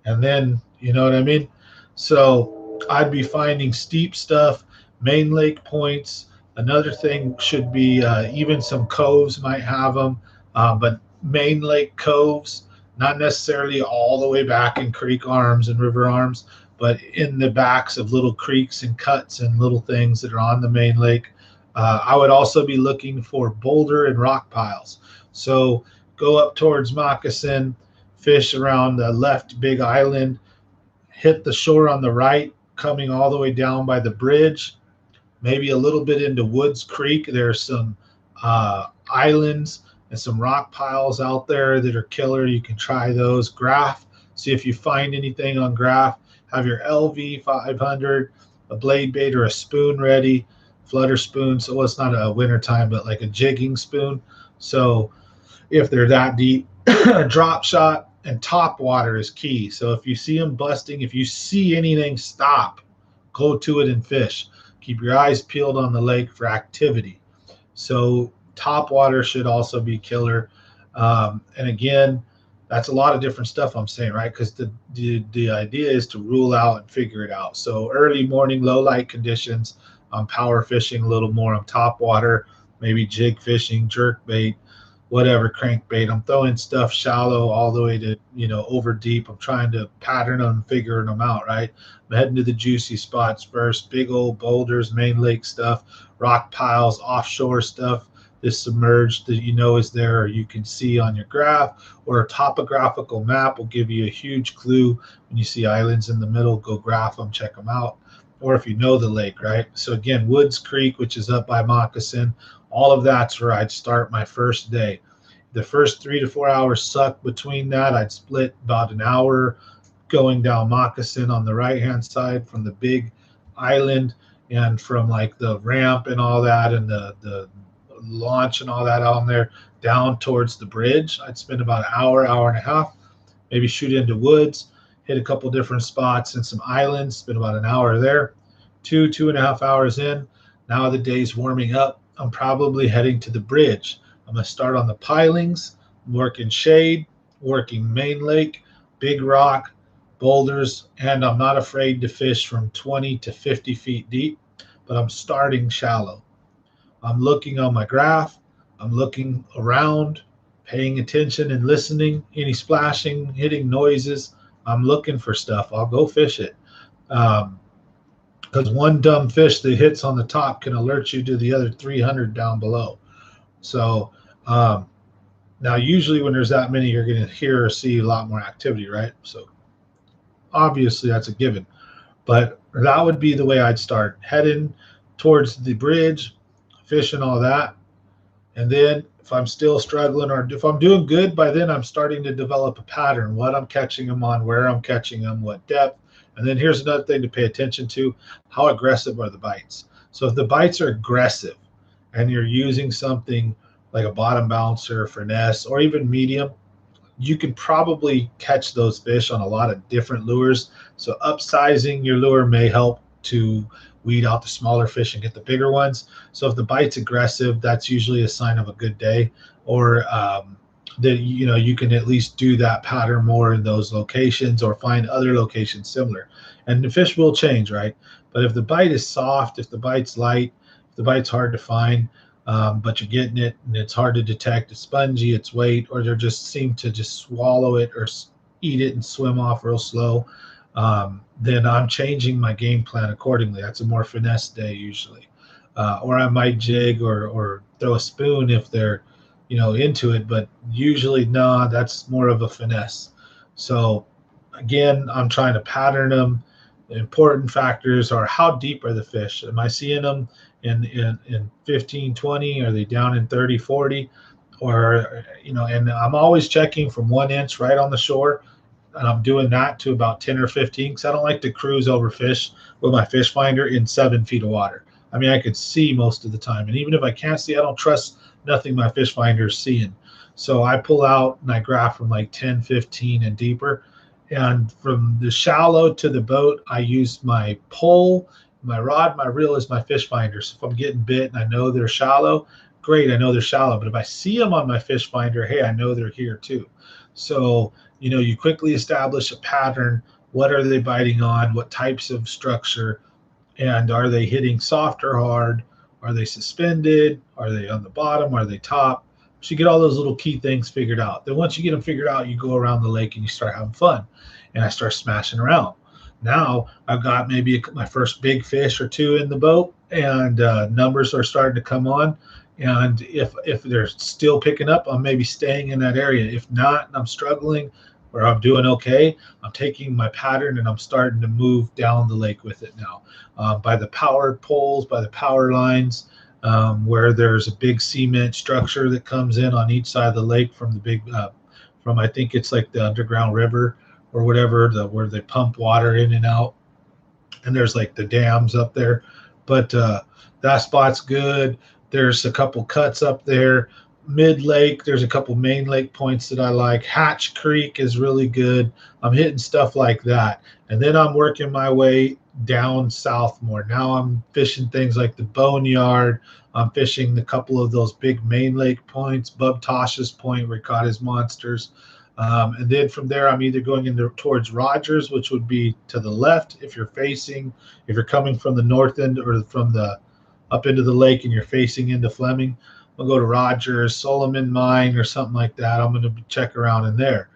and then, you know what I mean? So I'd be finding steep stuff, main lake points. Another thing should be even some coves might have them, but main lake coves, not necessarily all the way back in creek arms and river arms, but in the backs of little creeks and cuts and little things that are on the main lake. I would also be looking for boulder and rock piles. So go up towards Moccasin, fish around the left big island, hit the shore on the right, coming all the way down by the bridge, maybe a little bit into Woods Creek. There's some islands and some rock piles out there that are killer. You can try those. Graph, see if you find anything on graph. Have your LV 500, a blade bait or a spoon ready, flutter spoon. So it's not a winter time, but like a jigging spoon. So if they're that deep, drop shot and top water is key. So if you see them busting, if you see anything, stop, go to it and fish. Keep your eyes peeled on the lake for activity. So top water should also be killer. And again, that's a lot of different stuff I'm saying, right? Because the idea is to rule out and figure it out. So early morning, low light conditions, I'm power fishing a little more on top water, maybe jig fishing, jerk bait, whatever, crankbait. I'm throwing stuff shallow all the way to, over deep. I'm trying to pattern them, figuring them out, right? I'm heading to the juicy spots first, big old boulders, main lake stuff, rock piles, offshore stuff, this submerged that is there, or you can see on your graph, or a topographical map will give you a huge clue. When you see islands in the middle, go graph them, check them out. Or if you know the lake, right? So again, Woods Creek, which is up by Moccasin, all of that's where I'd start my first day. The first 3 to 4 hours suck. Between that, I'd split about an hour going down Moccasin on the right-hand side from the big island, and from like the ramp and all that, and the launch and all that on there, down towards the bridge. I'd spend about an hour, hour and a half, maybe shoot into woods, hit a couple different spots and some islands, spend about an hour there. 2.5 hours in, now the day's warming up. I'm probably heading to the bridge. I'm going to start on the pilings, working shade, working main lake, big rock, boulders, and I'm not afraid to fish from 20 to 50 feet deep, but I'm starting shallow. I'm looking on my graph, I'm looking around, paying attention and listening, any splashing, hitting noises. I'm looking for stuff. I'll go fish it. Um, because one dumb fish that hits on the top can alert you to the other 300 down below. So um, now, usually when there's that many, you're going to hear or see a lot more activity, right? So obviously that's a given. But that would be the way I'd start, heading towards the bridge, fishing all that. And then if I'm still struggling or if I'm doing good, by then I'm starting to develop a pattern, what I'm catching them on, where I'm catching them, what depth. And then here's another thing to pay attention to: how aggressive are the bites? So if the bites are aggressive and you're using something like a bottom bouncer, finesse, or even medium, you can probably catch those fish on a lot of different lures. So upsizing your lure may help to weed out the smaller fish and get the bigger ones. So if the bite's aggressive, that's usually a sign of a good day, or that you can at least do that pattern more in those locations or find other locations similar. And the fish will change, right? But if the bite is soft, if the bite's light, if the bite's hard to find, but you're getting it and it's hard to detect, it's spongy, it's weight, or they just seem to just swallow it or eat it and swim off real slow, then I'm changing my game plan accordingly. That's a more finesse day usually. Or I might jig or throw a spoon if they're into it, but usually no, that's more of a finesse. So again, I'm trying to pattern them. The important factors are how deep are the fish? Am I seeing them in 15, 20? Are they down in 30, 40? Or, and I'm always checking from 1 inch right on the shore. And I'm doing that to about 10 or 15 because I don't like to cruise over fish with my fish finder in 7 feet of water. I mean, I could see most of the time. And even if I can't see, I don't trust nothing my fish finder is seeing. So I pull out and I graph from like 10, 15 and deeper. And from the shallow to the boat, I use my pole, my rod, my reel is my fish finder. So if I'm getting bit and I know they're shallow, great, I know they're shallow. But if I see them on my fish finder, hey, I know they're here too. So, you quickly establish a pattern. What are they biting on? What types of structure? And are they hitting soft or hard? Are they suspended? Are they on the bottom? Are they top? So you get all those little key things figured out. Then once you get them figured out, you go around the lake and you start having fun. And I start smashing around. Now I've got maybe my first big fish or two in the boat, and numbers are starting to come on. And if they're still picking up, I'm maybe staying in that area. If not, I'm struggling or I'm doing okay, I'm taking my pattern and I'm starting to move down the lake with it now. By the power poles, by the power lines, where there's a big cement structure that comes in on each side of the lake from the big, from I think it's like the underground river or whatever, where they pump water in and out. And there's like the dams up there. But that spot's good. There's a couple cuts up there. Mid lake, there's a couple main lake points that I like. Hatch Creek is really good. I'm hitting stuff like that. And then I'm working my way down south more. Now I'm fishing things like the Boneyard. I'm fishing a couple of those big main lake points, Bub Tosh's Point where he caught his monsters. And then from there, I'm either going towards Rogers, which would be to the left if you're coming from the north end or from the up into the lake and you're facing into Fleming. I'll go to Rogers, Solomon Mine, or something like that. I'm going to check around in there.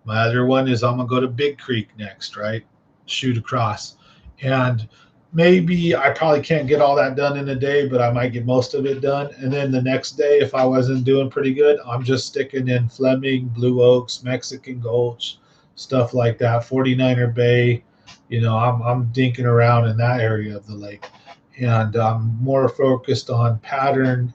My other one is I'm going to go to Big Creek next, right? Shoot across. And maybe I probably can't get all that done in a day, but I might get most of it done. And then the next day, if I wasn't doing pretty good, I'm just sticking in Fleming, Blue Oaks, Mexican Gulch, stuff like that, 49er Bay. I'm dinking around in that area of the lake. And I'm more focused on patterning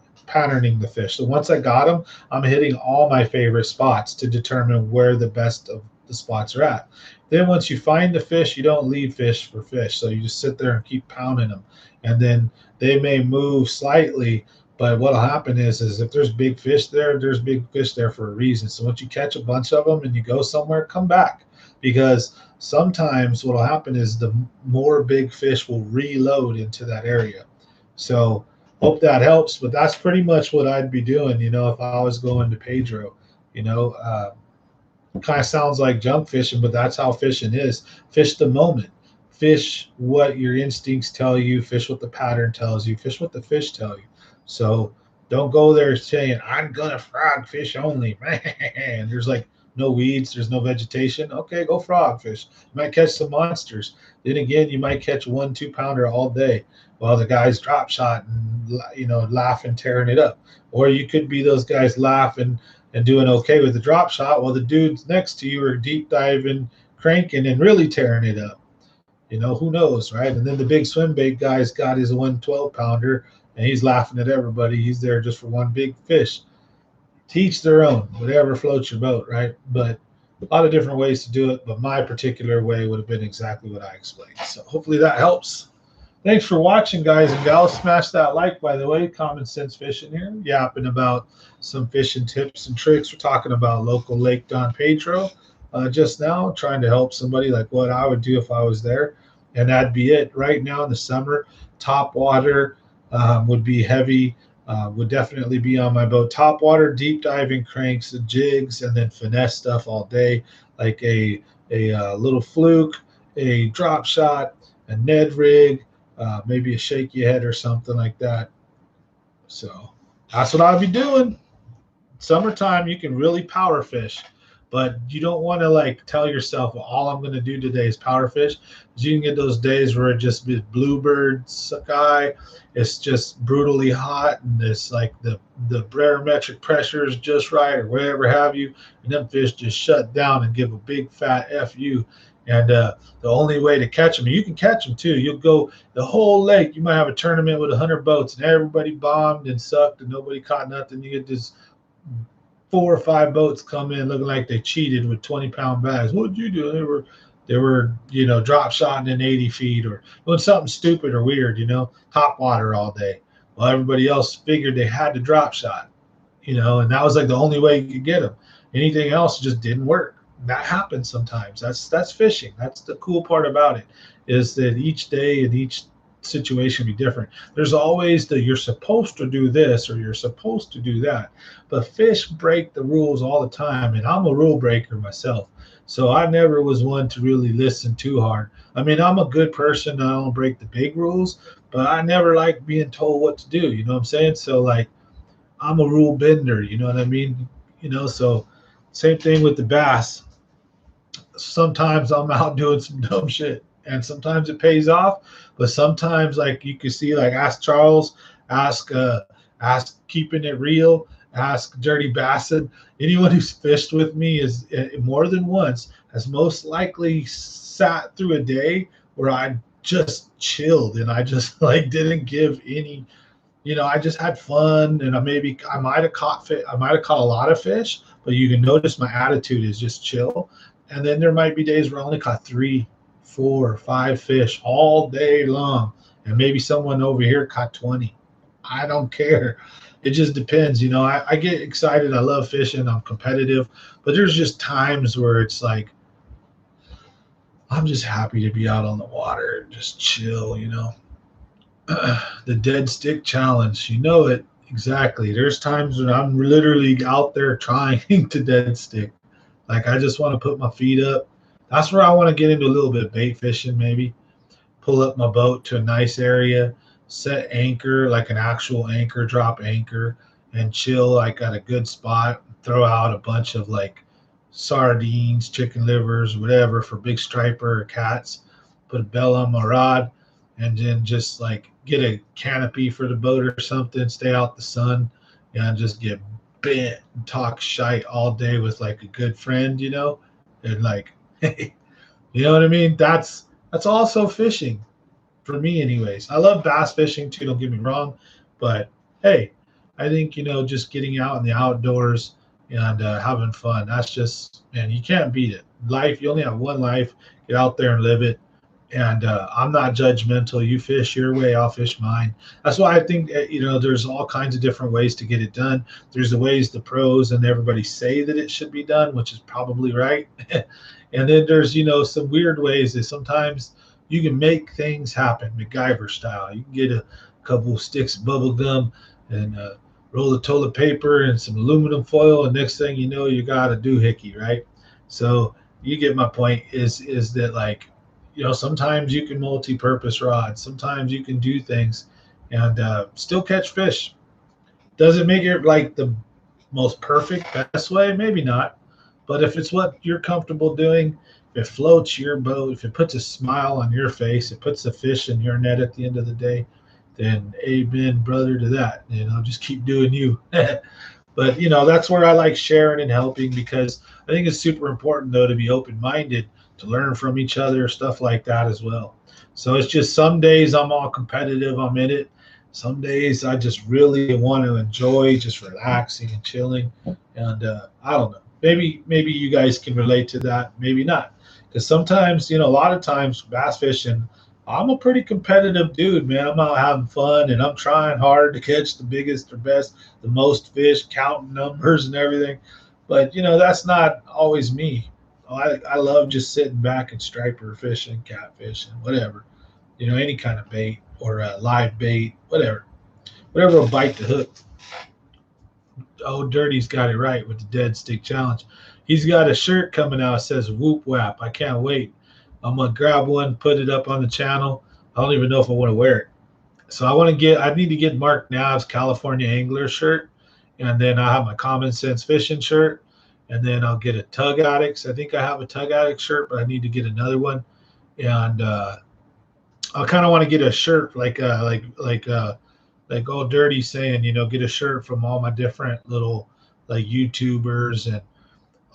the fish. So once I got them, I'm hitting all my favorite spots to determine where the best of the spots are at. Then once you find the fish, you don't leave fish for fish. So you just sit there and keep pounding them. And then they may move slightly, but what'll happen is if there's big fish there, there's big fish there for a reason. So once you catch a bunch of them and you go somewhere, come back. Because sometimes what'll happen is the more big fish will reload into that area. So hope that helps. But that's pretty much what I'd be doing, if I was going to Pedro. You know, kind of sounds like junk fishing, but that's how fishing is. Fish the moment. Fish what your instincts tell you. Fish what the pattern tells you. Fish what the fish tell you. So don't go there saying I'm gonna frog fish only. Man, there's like no weeds. There's no vegetation. Okay, go frog fish. You might catch some monsters. Then again, you might catch 1 2 pounder all day while the guys drop shot and laughing, tearing it up. Or you could be those guys laughing and doing okay with the drop shot while the dudes next to you are deep diving, cranking, and really tearing it up. Who knows, right? And then the big swim bait guy's got his 1 12 pounder and he's laughing at everybody. He's there just for one big fish. Teach their own, whatever floats your boat, right? But a lot of different ways to do it. But my particular way would have been exactly what I explained. So hopefully that helps. Thanks for watching, guys and gals. Smash that like, by the way. Common Sense Fishing here, yapping about some fishing tips and tricks. We're talking about local Lake Don Pedro just now, trying to help somebody like what I would do if I was there. And that'd be it. Right now in the summer, top water would be heavy, would definitely be on my boat. Top water, deep diving cranks and jigs, and then finesse stuff all day, like a little fluke, a drop shot, a Ned rig, maybe a shaky head or something like that. So that's what I'll be doing. Summertime, you can really power fish, but you don't want to like tell yourself, well, all I'm going to do today is power fish. You can get those days where it just be bluebird sky. It's just brutally hot, and it's like the barometric pressure is just right, or whatever have you, and them fish just shut down and give a big fat fu. And the only way to catch them, you can catch them too. You'll go the whole lake. You might have a tournament with 100 boats, and everybody bombed and sucked, and nobody caught nothing. You get this 4 or 5 boats come in looking like they cheated with 20-pound bags. What did you do? They were drop shotting in 80 feet or doing something stupid or weird. Top water all day. Well, everybody else figured they had to drop shot. And that was like the only way you could get them. Anything else just didn't work. That happens sometimes. That's fishing. That's the cool part about it, is that each day and each situation be different. There's always the you're supposed to do this or you're supposed to do that, but fish break the rules all the time, and I'm a rule breaker myself, so I never was one to really listen too hard. I mean, I'm a good person. I don't break the big rules, but I never like being told what to do. You know what I'm saying? So like, I'm a rule bender. You know what I mean? So same thing with the bass. Sometimes I'm out doing some dumb shit, and sometimes it pays off, but sometimes, like, you can see, like, ask Charles, ask Keeping It Real, ask Dirty Bassett. Anyone who's fished with me is more than once has most likely sat through a day where I just chilled and I just like didn't give any. I just had fun, and I might have caught a lot of fish, but you can notice my attitude is just chill. And then there might be days where I only caught 3, 4, 5 fish all day long, and maybe someone over here caught 20. I don't care. It just depends. I get excited. I love fishing. I'm competitive, but there's just times where it's like I'm just happy to be out on the water and just chill. The dead stick challenge. It exactly. There's times when I'm literally out there trying to dead stick. Like, I just want to put my feet up. That's where I want to get into a little bit of bait fishing, maybe. Pull up my boat to a nice area, set anchor, like an actual anchor, drop anchor, and chill like at a good spot. Throw out a bunch of like sardines, chicken livers, whatever for big striper or cats. Put a bell on my rod, and then just like get a canopy for the boat or something. Stay out the sun and just get bent and talk shite all day with like a good friend, and like, hey, you know what I mean? That's also fishing for me anyways. I love bass fishing too, don't get me wrong, but hey, I think, just getting out in the outdoors and having fun, that's just, man, you can't beat it. Life, you only have one life. Get out there and live it. And I'm not judgmental. You fish your way, I'll fish mine. That's why I think, there's all kinds of different ways to get it done. There's the ways the pros and everybody say that it should be done, which is probably right. And then there's, some weird ways that sometimes you can make things happen, MacGyver style. You can get a couple of sticks of bubble gum, and roll of toilet paper and some aluminum foil, and next thing you know, you got a doohickey, right? So you get my point. Is that like, sometimes you can multi-purpose rods, sometimes you can do things, and still catch fish. Does it make it like the most perfect, best way? Maybe not. But if it's what you're comfortable doing, if it floats your boat, if it puts a smile on your face, it puts the fish in your net at the end of the day, then amen, brother, to that. Just keep doing you. But that's where I like sharing and helping, because I think it's super important though to be open-minded, to learn from each other, stuff like that as well. So it's just some days I'm all competitive, I'm in it. Some days I just really want to enjoy just relaxing and chilling. And I don't know. Maybe you guys can relate to that. Maybe not, because sometimes a lot of times bass fishing, I'm a pretty competitive dude, man. I'm out having fun and I'm trying hard to catch the biggest or best, the most fish, counting numbers and everything. But that's not always me. I love just sitting back and striper fishing, catfishing, whatever. Any kind of bait or live bait, whatever will bite the hook. Oh, Dirty's got it right with the Dead Stick Challenge. He's got a shirt coming out that says Whoop Whap. I can't wait. I'm gonna grab one, put it up on the channel. I don't even know if I want to wear it. So I need to get Mark Nav's California Angler shirt, and then I have my Common Sense Fishing shirt, and then I'll get a Tug Addicts. I think I have a Tug Addict shirt, but I need to get another one. And I kind of want to get a shirt like Old Dirty saying, get a shirt from all my different little like YouTubers and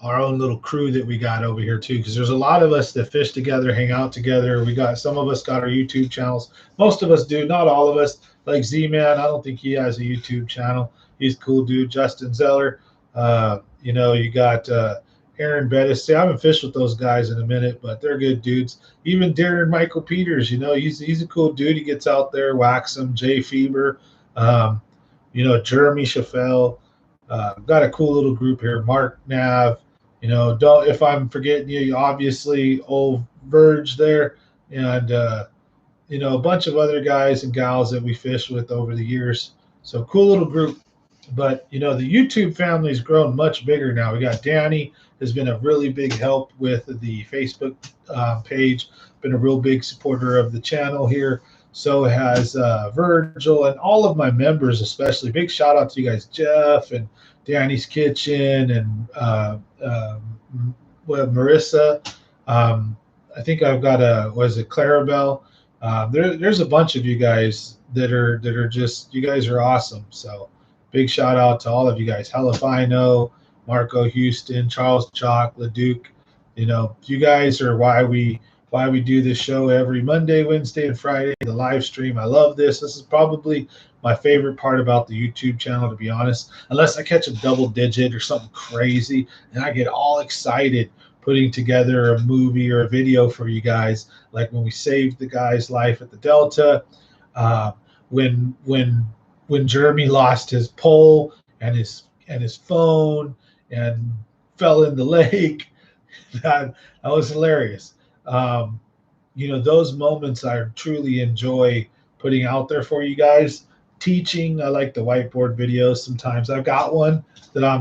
our own little crew that we got over here too, because there's a lot of us that fish together, hang out together. We got some of us got our YouTube channels. Most of us do, not all of us. Like Z-Man, I don't think he has a YouTube channel. He's a cool dude. Justin Zeller, you got Aaron Bettis. See, I haven't fished with those guys in a minute, but they're good dudes. Even Darren Michael Peters, he's a cool dude. He gets out there, whacks them. Jay Feber, Jeremy Chaffel. Got a cool little group here. Mark Nav. Don't, if I'm forgetting you, obviously old Verge there, and a bunch of other guys and gals that we fished with over the years. So cool little group. But the YouTube family's grown much bigger now. We got Danny has been a really big help with the Facebook page, been a real big supporter of the channel here. So has Virgil and all of my members, especially. Big shout out to you guys, Jeff and Danny's Kitchen and Marissa. I think I've got Clarabelle. There's a bunch of you guys that are just, you guys are awesome. So big shout out to all of you guys. Halifino, Marco Houston, Charles Chalk, LeDuc. You guys are why we do this show every Monday, Wednesday, and Friday, the live stream. I love this. This is probably my favorite part about the YouTube channel, to be honest, unless I catch a double digit or something crazy and I get all excited putting together a movie or a video for you guys, like when we saved the guy's life at the Delta, when Jeremy lost his pole and his phone and fell in the lake. That was hilarious. Those moments I truly enjoy putting out there for you guys. Teaching, I like the whiteboard videos sometimes. I've got one that I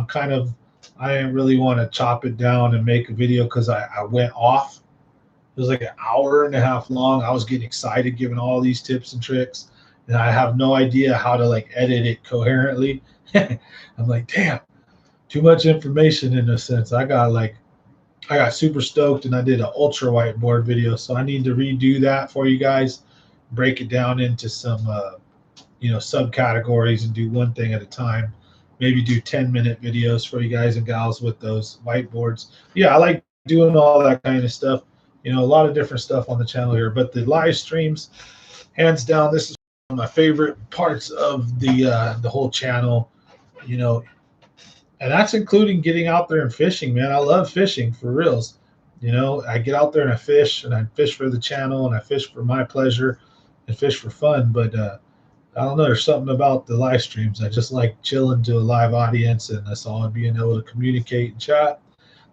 didn't really want to chop it down and make a video because I went off. It was like an hour and a half long. I was getting excited giving all these tips and tricks, and I have no idea how to edit it coherently. I'm like, damn, too much information in a sense. I got super stoked and I did an ultra whiteboard video. So I need to redo that for you guys, break it down into some, subcategories and do one thing at a time. Maybe do 10-minute videos for you guys and gals with those whiteboards. Yeah, I like doing all that kind of stuff. A lot of different stuff on the channel here, but the live streams, hands down, this is one of my favorite parts of the whole channel, and that's including getting out there and fishing, man. I love fishing for reals. I get out there and I fish for the channel and I fish for my pleasure and fish for fun. But I don't know, there's something about the live streams. I just like chilling to a live audience and us all being able to communicate and chat.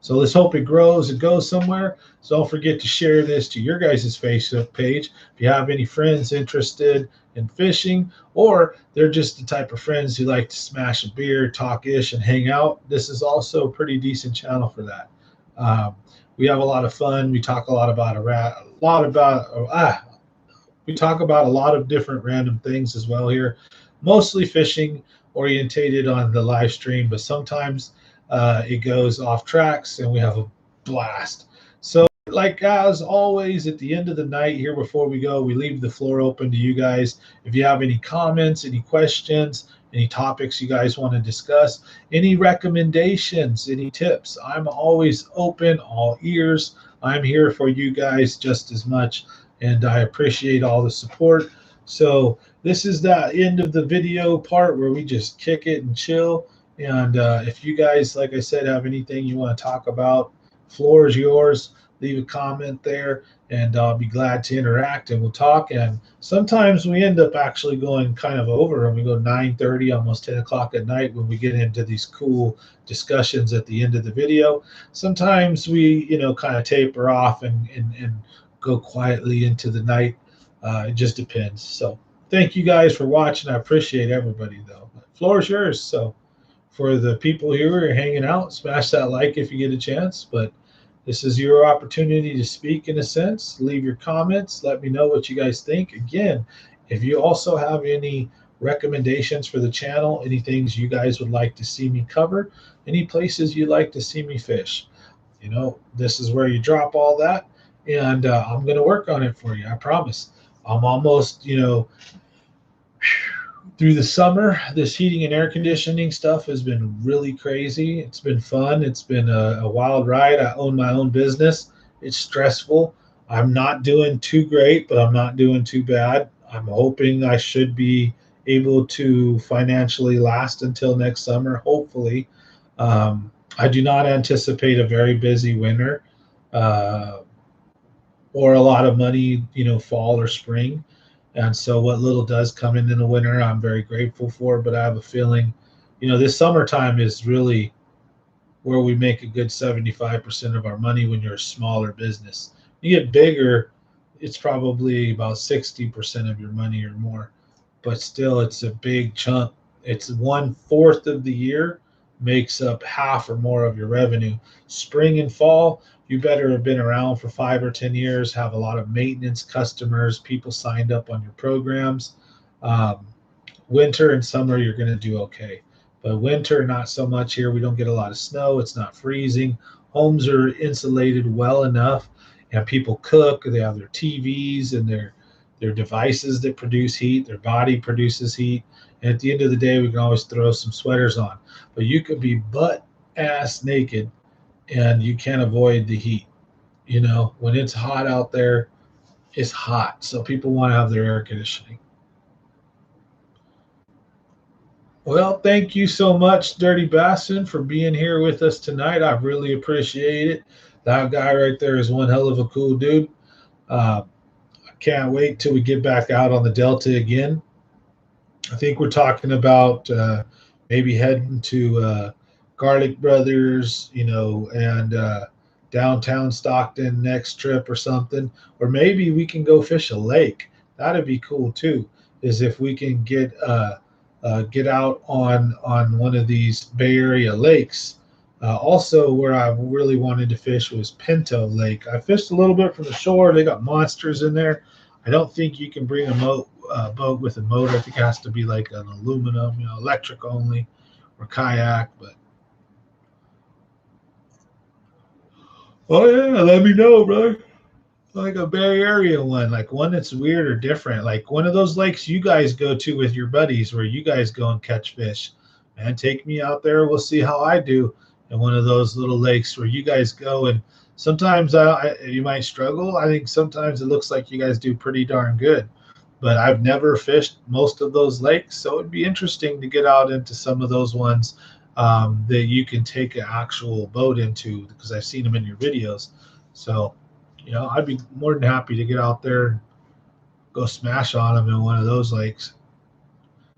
So let's hope it grows and goes somewhere. So don't forget to share this to your guys' Facebook page. If you have any friends interested in fishing, or they're just the type of friends who like to smash a beer, talk ish, and hang out, this is also a pretty decent channel for that. Um, we have a lot of fun. We talk a lot about we talk about a lot of different random things as well here, mostly fishing orientated on the live stream, but sometimes it goes off tracks and we have a blast. So, like as always, at the end of the night here before we go, we leave the floor open to you guys. If you have any comments, any questions, any topics you guys want to discuss, any recommendations, any tips, I'm always open, all ears. I'm here for you guys just as much, and I appreciate all the support. So this is the end of the video part where we just kick it and chill. And if you guys, like I said, have anything you want to talk about, floor is yours. Leave a comment there, and I'll be glad to interact, and we'll talk. And sometimes we end up actually going kind of over, and we go 9:30, almost 10 o'clock at night when we get into these cool discussions at the end of the video. Sometimes we, kind of taper off and go quietly into the night. It just depends. So thank you guys for watching. I appreciate everybody, though. The floor is yours. So for the people here who are hanging out, smash that like if you get a chance. But this is your opportunity to speak in a sense. Leave your comments. Let me know what you guys think. Again, if you also have any recommendations for the channel, any things you guys would like to see me cover, any places you'd like to see me fish, this is where you drop all that. And I'm going to work on it for you. I promise. I'm almost, through the summer. This heating and air conditioning stuff has been really crazy. It's been fun. It's been a wild ride. I own my own business. It's stressful. I'm not doing too great, but I'm not doing too bad. I'm hoping I should be able to financially last until next summer, hopefully. I do not anticipate a very busy winter. Or a lot of money, fall or spring. And so what little does come in the winter, I'm very grateful for. But I have a feeling, this summertime is really where we make a good 75% of our money when you're a smaller business. You get bigger, it's probably about 60% of your money or more. But still, it's a big chunk. It's 1/4 of the year makes up half or more of your revenue. Spring and fall, you better have been around for 5 or 10 years, have a lot of maintenance customers, people signed up on your programs. Winter and summer, you're going to do okay. But winter, not so much here. We don't get a lot of snow. It's not freezing. Homes are insulated well enough, and people cook. They have their TVs and their devices that produce heat. Their body produces heat. And at the end of the day, we can always throw some sweaters on. But you could be butt ass naked and you can't avoid the heat. When it's hot out there, it's hot. So people want to have their air conditioning. Well, thank you so much, Dirty Bassin, for being here with us tonight. I really appreciate it. That guy right there is one hell of a cool dude. I can't wait till we get back out on the Delta again. I think we're talking about maybe heading to Garlic Brothers, and downtown Stockton next trip or something. Or maybe we can go fish a lake. That'd be cool too. Is if we can get out on one of these Bay Area lakes. Also, where I really wanted to fish was Pinto Lake. I fished a little bit from the shore. They got monsters in there. I don't think you can bring a boat with a motor. I think it has to be like an aluminum, electric only, or kayak. But oh yeah, let me know, brother. Like a Bay Area one, like one that's weird or different, like one of those lakes you guys go to with your buddies, where you guys go and catch fish. Man, take me out there. We'll see how I do in one of those little lakes where you guys go. And sometimes you might struggle. I think sometimes it looks like you guys do pretty darn good. But I've never fished most of those lakes, so it'd be interesting to get out into some of those ones that you can take an actual boat into, because I've seen them in your videos. So, I'd be more than happy to get out there and go smash on them in one of those lakes.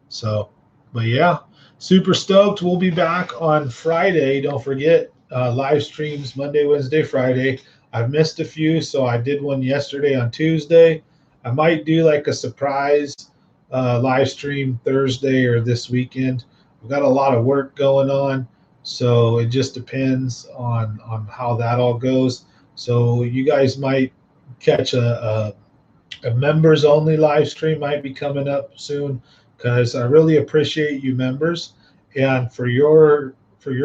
So, but yeah, super stoked. We'll be back on Friday. Don't forget, live streams Monday, Wednesday, Friday. I've missed a few, so I did one yesterday on Tuesday. I might do like a surprise live stream Thursday or this weekend. I've got a lot of work going on, so it just depends on how that all goes. So you guys might catch a members only live stream might be coming up soon because I really appreciate you members and for your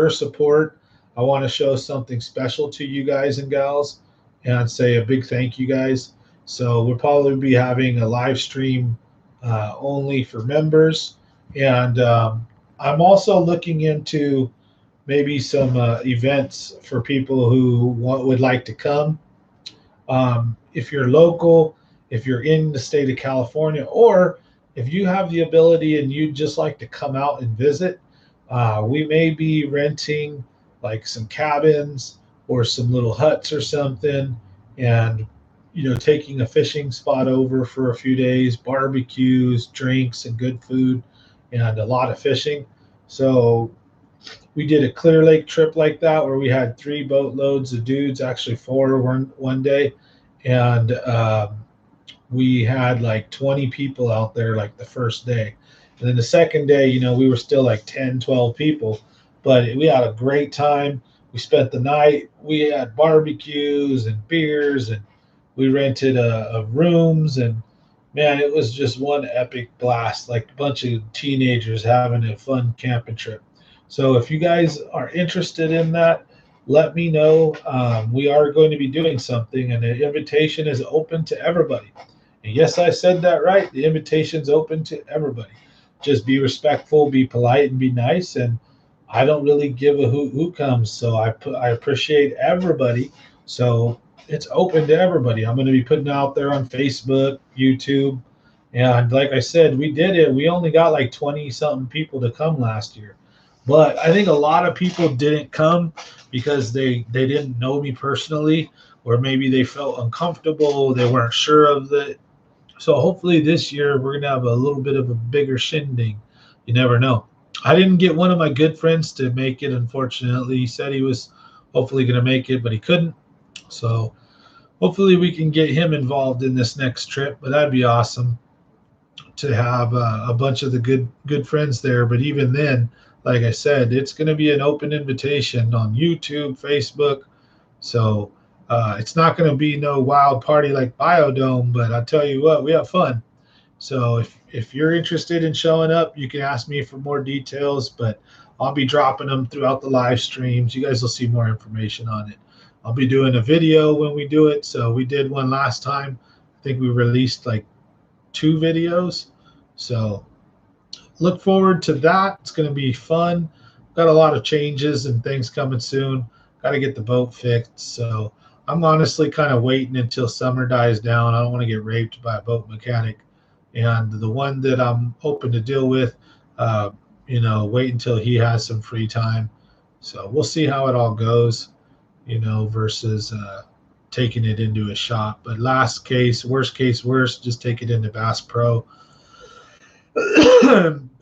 support. I want to show something special to you guys and gals and say a big thank you guys. So we'll probably be having a live stream only for members, and I'm also looking into maybe some events for people who would like to come. If you're local, if you're in the state of California, or if you have the ability and you'd just like to come out and visit, we may be renting like some cabins or some little huts or something, and taking a fishing spot over for a few days, barbecues, drinks, and good food, and a lot of fishing. So we did a Clear Lake trip like that where we had 3 boatloads of dudes, actually 4 one day, and we had like 20 people out there like the first day. And then the second day, we were still like 10, 12 people, but we had a great time. We spent the night. We had barbecues and beers, and we rented rooms, and man, it was just one epic blast, like a bunch of teenagers having a fun camping trip. So if you guys are interested in that, let me know. We are going to be doing something, and the invitation is open to everybody. And yes, I said that right. The invitation's open to everybody. Just be respectful, be polite, and be nice. And I don't really give a hoot who comes, so I appreciate everybody. So it's open to everybody. I'm going to be putting out there on Facebook, YouTube, and like I said, we did it. We only got like 20 something people to come last year, but I think a lot of people didn't come because they didn't know me personally, or maybe they felt uncomfortable. They weren't sure of it. So hopefully this year we're gonna have a little bit of a bigger shindig. You never know. I didn't get one of my good friends to make it, unfortunately. He said he was hopefully gonna make it, but he couldn't. So hopefully we can get him involved in this next trip. But that'd be awesome to have a bunch of the good friends there. But even then, like I said, it's going to be an open invitation on YouTube, Facebook. So it's not going to be no wild party like Biodome, but I'll tell you what, we have fun. So if you're interested in showing up, you can ask me for more details, but I'll be dropping them throughout the live streams. You guys will see more information on it. I'll be doing a video when we do it. So we did one last time. I think we released like 2 videos. So look forward to that. It's going to be fun. Got a lot of changes and things coming soon. Got to get the boat fixed. So I'm honestly kind of waiting until summer dies down. I don't want to get raped by a boat mechanic. And the one that I'm hoping to deal with, wait until he has some free time. So we'll see how it all goes, versus taking it into a shop. But worst case, just take it into Bass Pro.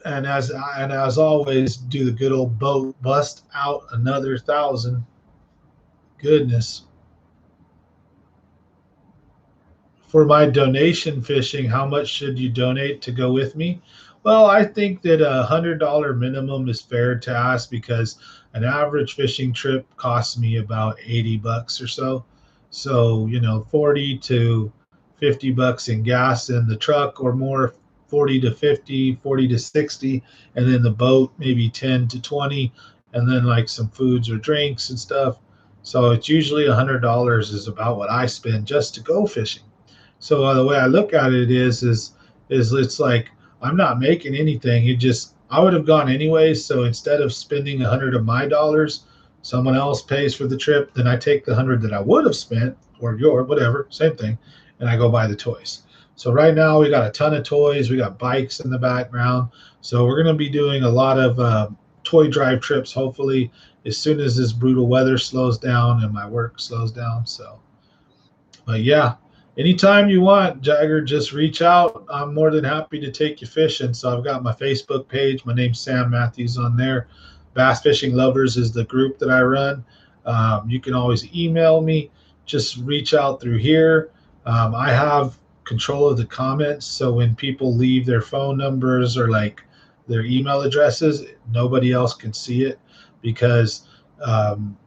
and as always, do the good old boat bust out another 1,000. Goodness. For my donation fishing, how much should you donate to go with me? Well, I think that $100 minimum is fair to ask because an average fishing trip costs me about $80 or so. So, 40 to $50 in gas in the truck or more, 40 to 50, 40 to 60, and then the boat maybe 10 to 20, and then like some foods or drinks and stuff. So it's usually $100 is about what I spend just to go fishing. So the way I look at it is it's like I'm not making anything. I would have gone anyways. So instead of spending 100 of my dollars, someone else pays for the trip. Then I take the 100 that I would have spent, or whatever, same thing, and I go buy the toys. So right now we got a ton of toys. We got bikes in the background. So we're going to be doing a lot of toy drive trips, hopefully, as soon as this brutal weather slows down and my work slows down. So, but yeah. Anytime you want, Jagger, just reach out. I'm more than happy to take you fishing. So I've got my Facebook page. My name's Sam Matthews on there. Bass Fishing Lovers is the group that I run. You can always email me. Just reach out through here. I have control of the comments, so when people leave their phone numbers or like their email addresses, nobody else can see it because um,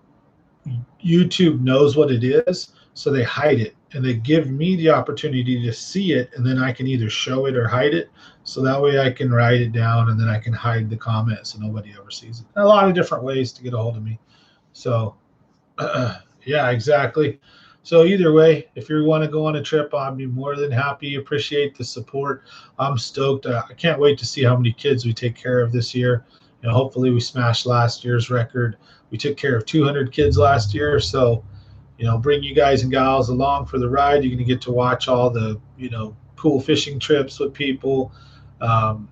YouTube knows what it is, so they hide it and they give me the opportunity to see it, and then I can either show it or hide it. So that way I can write it down and then I can hide the comments so nobody ever sees it. A lot of different ways to get a hold of me. So yeah, exactly. So either way, if you want to go on a trip, I'd be more than happy. Appreciate the support. I'm stoked. I can't wait to see how many kids we take care of this year. Hopefully we smashed last year's record. We took care of 200 kids last year. So, bring you guys and gals along for the ride. You're going to get to watch all the, cool fishing trips with people. Um,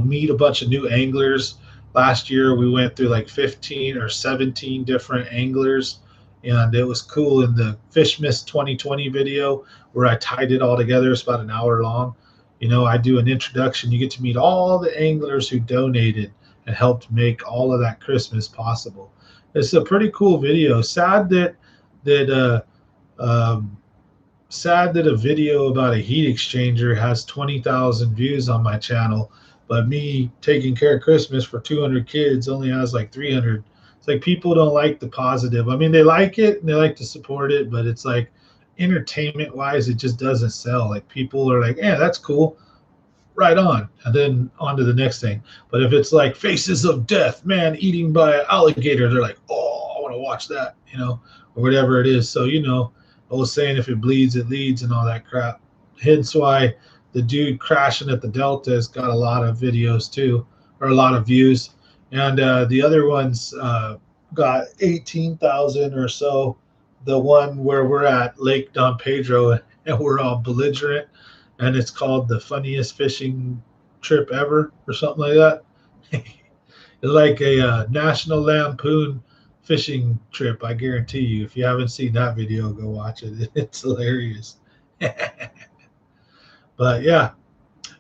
meet a bunch of new anglers. Last year we went through like 15 or 17 different anglers, and it was cool. In the Fishmas 2020 video where I tied it all together, it's about an hour long. I do an introduction. You get to meet all the anglers who donated and helped make all of that Christmas possible. It's a pretty cool video. That um, sad that a video about a heat exchanger has 20,000 views on my channel, but me taking care of Christmas for 200 kids only has like 300. It's like people don't like the positive. I mean, they like it and they like to support it, but it's like entertainment wise, it just doesn't sell. Like people are like, yeah, that's cool. Right on. And then on to the next thing. But if it's like Faces of Death, man eating by an alligator, they're like, oh, I want to watch that, or whatever it is. So, old saying, if it bleeds, it leads, and all that crap. Hence why the dude crashing at the Delta has got a lot of videos too, or a lot of views. And the other ones got 18,000 or so. The one where we're at Lake Don Pedro and we're all belligerent, and it's called the funniest fishing trip ever or something like that. It's like a National Lampoon fishing trip. I guarantee you, if you haven't seen that video, go watch it. It's hilarious. But yeah,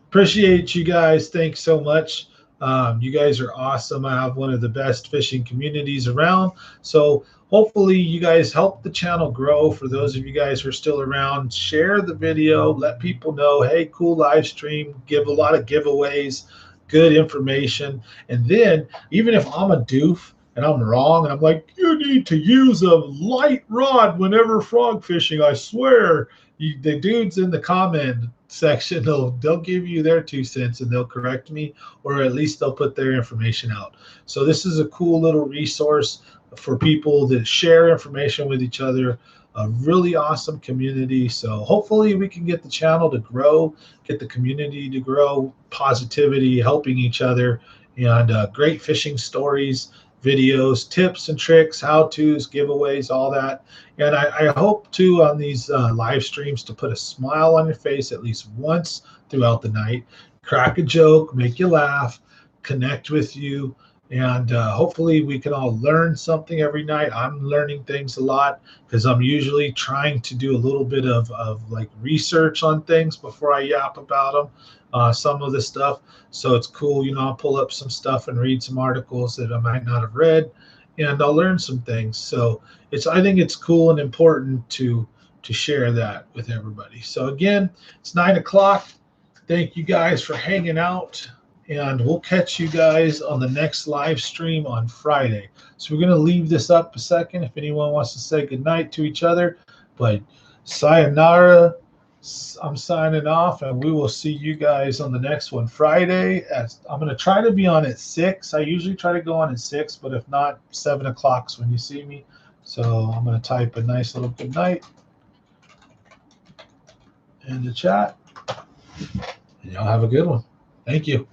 appreciate you guys. Thanks so much. You guys are awesome. I have one of the best fishing communities around. So hopefully you guys help the channel grow. For those of you guys who are still around, share the video, let people know, hey, cool live stream, give a lot of giveaways, good information. And then even if I'm a doof and I'm wrong, and I'm like, you need to use a light rod whenever frog fishing, I swear, the dudes in the comment section, they'll give you their 2 cents and they'll correct me, or at least they'll put their information out. So this is a cool little resource for people that share information with each other. A really awesome community. So hopefully we can get the channel to grow, get the community to grow, positivity, helping each other, and great fishing stories, videos, tips and tricks, how-tos, giveaways, all that. And I hope too on these live streams to put a smile on your face at least once throughout the night, crack a joke, make you laugh, connect with you, and hopefully we can all learn something every night. I'm learning things a lot because I'm usually trying to do a little bit of like research on things before I yap about them, some of the stuff. So it's cool, I'll pull up some stuff and read some articles that I might not have read, and I'll learn some things. So I think it's cool and important to share that with everybody. So again, it's 9 o'clock. Thank you guys for hanging out, and we'll catch you guys on the next live stream on Friday. So we're going to leave this up a second if anyone wants to say goodnight to each other. But sayonara. I'm signing off, and we will see you guys on the next one Friday. I'm going to try to be on at 6. I usually try to go on at 6, but if not, 7 o'clock's when you see me. So I'm going to type a nice little good night in the chat, and y'all have a good one. Thank you.